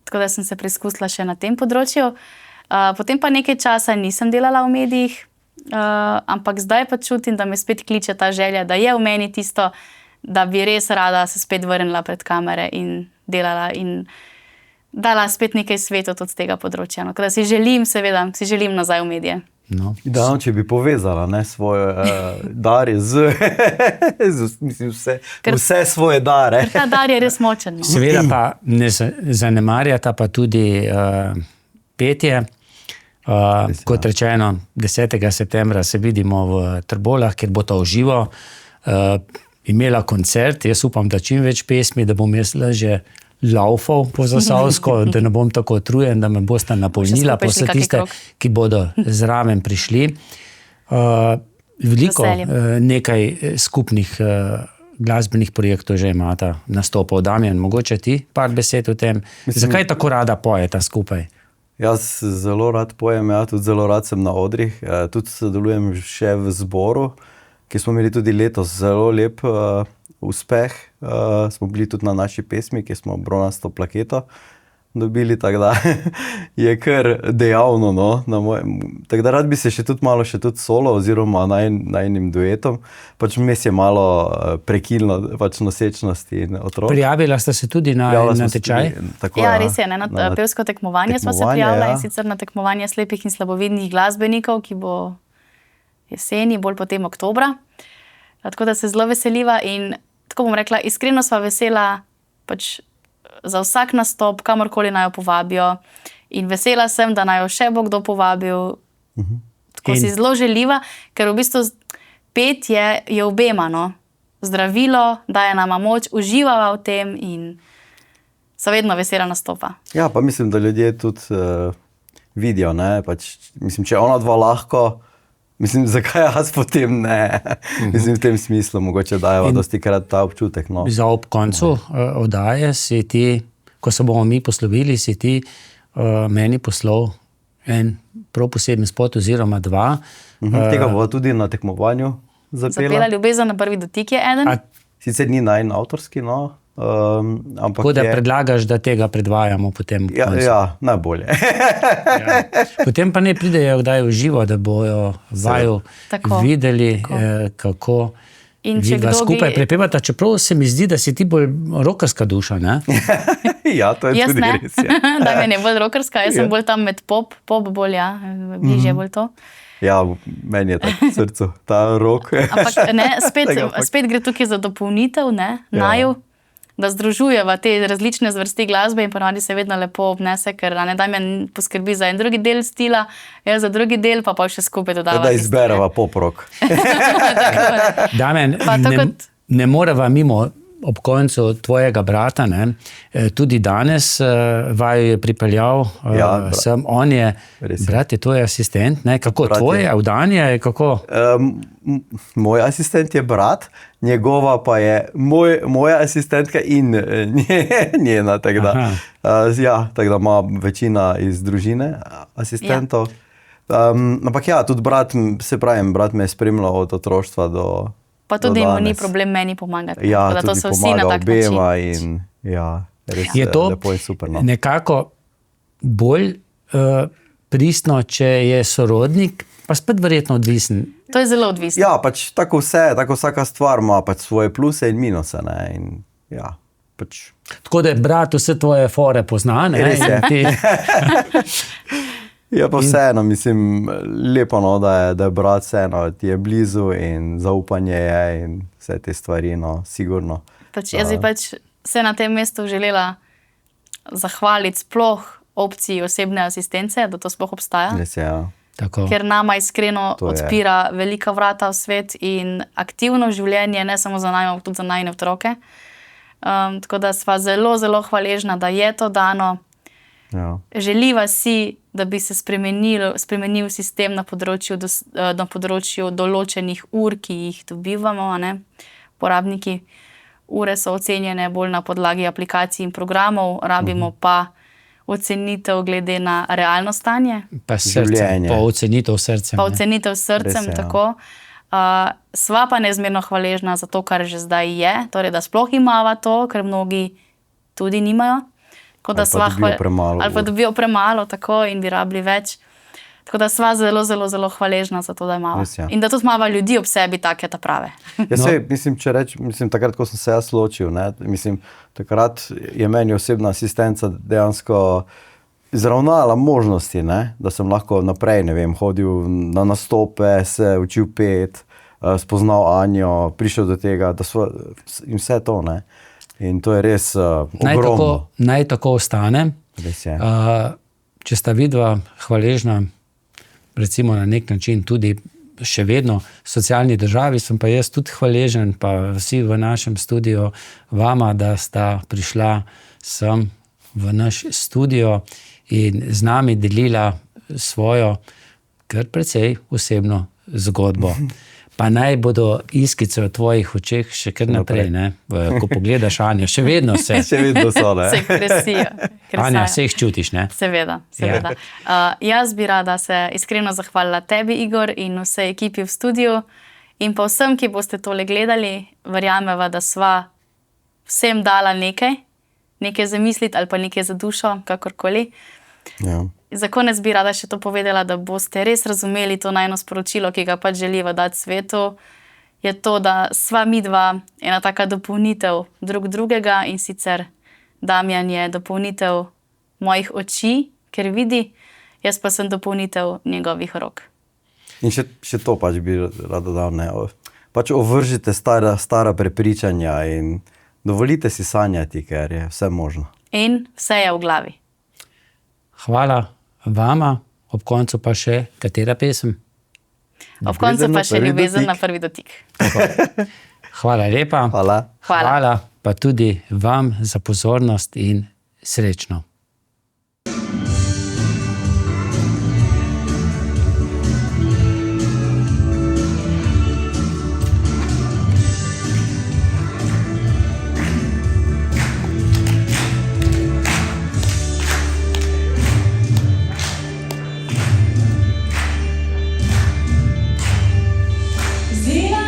tako da sem se preizkusila še na tem področju. Potem pa nekaj časa nisem delala v medijih, ampak zdaj pa čutim, da me spet kliče ta želja, da je v meni tisto, da bi res rada se spet vrnila pred kamere in delala in dala spet nekaj svetu od tega področja. Tako da si želim nazaj v medije. No. Idealno, če bi povezala svoje darje mislim, vse svoje dare. Ta dar je res močen. Seveda pa ne zanemarjata pa tudi petje. Kot rečeno, 10. septembra se vidimo v Trbolah, kjer bo to v živo. Imela koncert, jaz upam, da čim več pesmi, da bom jaz že laufal po Zasavsko, da ne bom tako utrujen, da me boste napolnila, pa vse tiste, ki bodo zraven prišli. Veliko nekaj skupnih glasbenih projektov že imata nastopal. Damjan, mogoče ti par besed o tem? Zakaj tako rada pojeta skupaj? Jaz zelo rad pojem, tudi zelo rad sem na odrih. Tudi sodelujem še v zboru, ki smo imeli tudi letos zelo lep uspeh. Smo bili tudi na naši pesmi, ki smo bronasto plaketo dobili, tako da je kar dejavno. Tako da rad bi se še tudi solo oziroma najnim duetom. Pač mes je malo prekilno nosečnosti in otrok. Prijavila ste se tudi na tečaj? Ja, res je. Na pevsko tekmovanje smo se prijavila, in sicer na tekmovanje slepih in slabovidnih glasbenikov, ki bo jeseni, bolj potem oktobra. Tako da se zelo veseliva in tako bom rekla, iskreno sva vesela pač za vsak nastop, kamorkoli naj jo povabijo. In vesela sem, da naj jo še bo kdo povabil. Tako si zelo želiva, ker v bistvu petje je obema, zdravilo, daje nama moč, uživava v tem in so vedno vesela nastopa. Ja, pa mislim, da ljudje tudi vidijo, mislim, če ona dva lahko, mislim, zakaj jaz potem ne? Mislim, v tem smislu mogoče dajeva dosti krat ta občutek. Za ob koncu oddaje si ti, ko se bomo mi poslovili, si ti meni poslal en prav poseben spot oziroma 2. Tega bo tudi na tekmovanju. Zapela Ljubezen na prvi dotik je eden. Sicer ni najn avtorski, no, ampak Tako da je... predlagaš, da tega predvajamo potem. Ja, najbolje. Ja. Potem pa ne pridejo kdaj v živo, da bojo vaju videli, kako vidva skupaj prepevata. Čeprav se mi zdi, da si ti bolj rockerska duša, ne? Ja, to je tudi res. Da mi je bolj rockerska, jaz sem bolj tam med pop bolj, bližje bolj to. Ja, meni je tako v srcu, ta rock. Ampak ne, spet gre tukaj za dopolnitev, ne, naju, da združujeva te različne zvrsti glasbe in ponavadi se vedno lepo obnese, ker Damjan poskrbi za en drugi del stila, jaz za drugi del, pa še skupaj dodava. Da izbereva pop-rock. Damjan, ne moreva mimo ob koncu tvojega brata, ne? Tudi danes vaju je pripeljal sem, on je, brat je tvoj asistent, ne? Kako tvoj, Avdanija je kako? Moj asistent je brat, njegova pa je moja asistentka in njena, tako da. Tako da ima večina iz družine asistentov. Ampak ja, tudi brat, se pravim, brat me je spremljal od otroštva do pa tudi mu ni problem meni pomagati. Ja, da to tudi so vsi na tak obema način. In ja, res je to lepo in super. No. Nekako bolj pristno, če je sorodnik, pa spet verjetno odvisen. To je zelo odvisno. Ja, pač tako vsaka stvar ima pač svoje pluse in minuse. Ne? In, ja, pač. Tako da je brat vse tvoje fore pozna, ne? Res je. Je pa vseeno, mislim, lepo, no, da je brat vseeno, ti je blizu in zaupanje je in vse te stvari, no, sigurno. Jaz bi se na tem mestu želela zahvaliti sploh opciji osebne asistence, da to sploh obstaja. Res je, ja. Tako. Ker nama iskreno odpira velika vrata v svet in aktivno življenje, ne samo za nami, tudi za najine otroke. Tako da sva zelo, zelo hvaležna, da je to dano. Ja. Želiva si, da bi se spremenil sistem na področju določenih ur, ki jih dobivamo, ne? Porabniki. Ure so ocenjene bolj na podlagi aplikacij in programov, rabimo pa ocenitev glede na realno stanje. Pa srce, pa ocenitev srcem. Pa ocenitev srcem, tako. Sva pa neizmerno hvaležna za to, kar že zdaj je, torej da sploh imava to, ker mnogi tudi nimajo. Ali pa dobijo premalo, tako, in bi rabili več. Tako da sva zelo, zelo, zelo hvaležna za to, da imava. In da tudi imava ljudi ob sebi take ta prave. Mislim, takrat, ko sem se jaz ločil, ne, mislim, takrat je meni osebna asistenca dejansko izravnala možnosti, ne, da sem lahko naprej, ne vem, hodil na nastope, se učil pet, spoznal Anjo, prišel do tega, in vse to, ne. In to je res ogromno. Naj tako ostane. Če sta vidva hvaležna, recimo na nek način tudi še vedno socialni državi, sem pa jaz tudi hvaležen, pa vsi v našem studiu vama, da sta prišla sem v naš studio in z nami delila svojo kar precej osebno zgodbo. Pa naj bodo iskice v tvojih očeh še kar naprej, ne? Ko pogledaš Anjo, še vedno se... Še vedno so, ne? Se kresijo. Anja, se jih čutiš, ne? Seveda. Jaz bi rada se iskreno zahvalila tebi, Igor, in vsej ekipi v studiu in pa vsem, ki boste tole gledali, verjameva, da sva vsem dala nekaj zamisliti ali pa nekaj za dušo, kakorkoli. Ja. Za konec bi rada še to povedala, da boste res razumeli to najno sporočilo, ki ga pač želiva dati svetu, je to, da sva midva ena taka dopolnitev drugega in sicer Damjan je dopolnitev mojih oči, ker vidi, jaz pa sem dopolnitev njegovih rok. In še to pač bi rada dal, ne? Pač ovržite stara prepričanja in dovolite si sanjati, ker je vse možno. In vse je v glavi. Hvala vama, ob koncu pa še katera pesem? Ob koncu pa še Ljubezen na prvi dotik. Hvala lepa. Hvala pa tudi vam za pozornost in srečno. Zina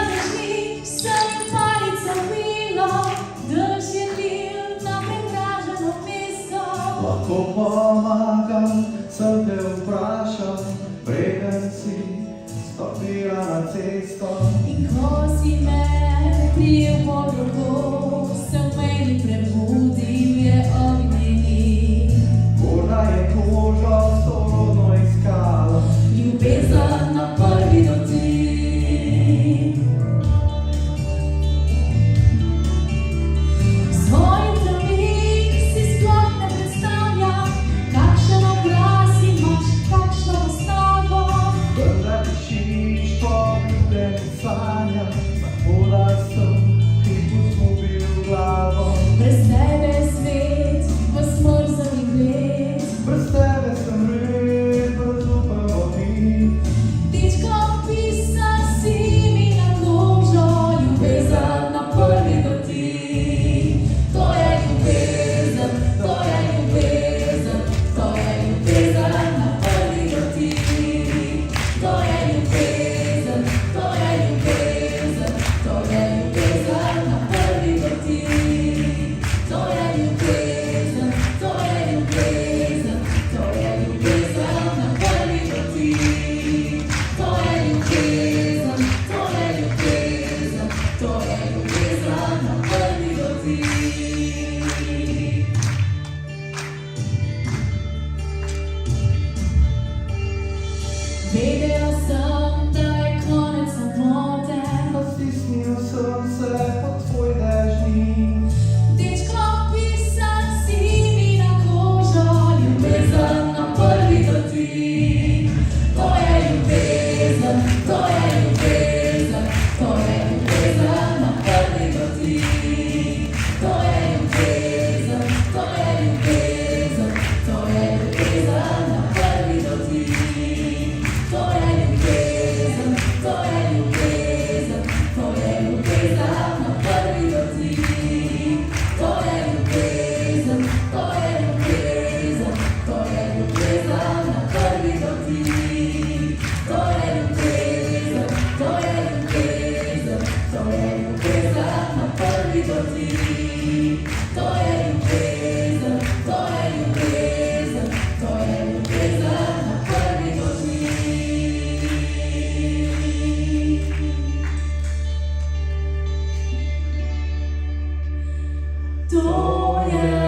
In ko si me prijel pod roko, se v meni prebudil je ognjeni. Koža je kožo sorodno iskala, Ljubezen na prvi dotik. Svoj travnik si sploh ne predstavljam, kakšen obraz imaš, kakšno postavo. da tišiš po ljubljenih sanjah, tako da sem hipu zgubil glavo. Brez tebe je svet v smrzeli gled. Brez tebe sem red, brez upamo ti. Ptičko pisan si mi na kožo, ljubezen na prvi dotik. To je ljubezen, to je ljubezen, to je ljubezen na prvi dotik. To je ljubezen, to je ljubezen, to je ljubezen na prvi dotik. To je ljubezen, to je ljubezen, to je ljubezen na prvi dotik. To je ljubezen, to je ljubezen, to je ljubezen na prvi dotik. Vedela sem, da je konec samote. Stisnil sem se pod tvoj dežnik. Dečko pisan si mi na kožo, ljubezen na prvi dotik. To je ljubezen, to je ljubezen, to je ljubezen na prvi dotik. To je ljubezen, to je ljubezen, to je ljubezen na prvi dotik. To je ljubezen, to je ljubezen, to je ljubezen na prvi dotik. To je ljubezen, to je ljubezen, to je ljubezen na prvi dotik. To je ljubezen, to je ljubezen, to je ljubezen na prvi dotik. To je ljubezen, to je ljubezen, to je ljubezen na prvi dotik. To je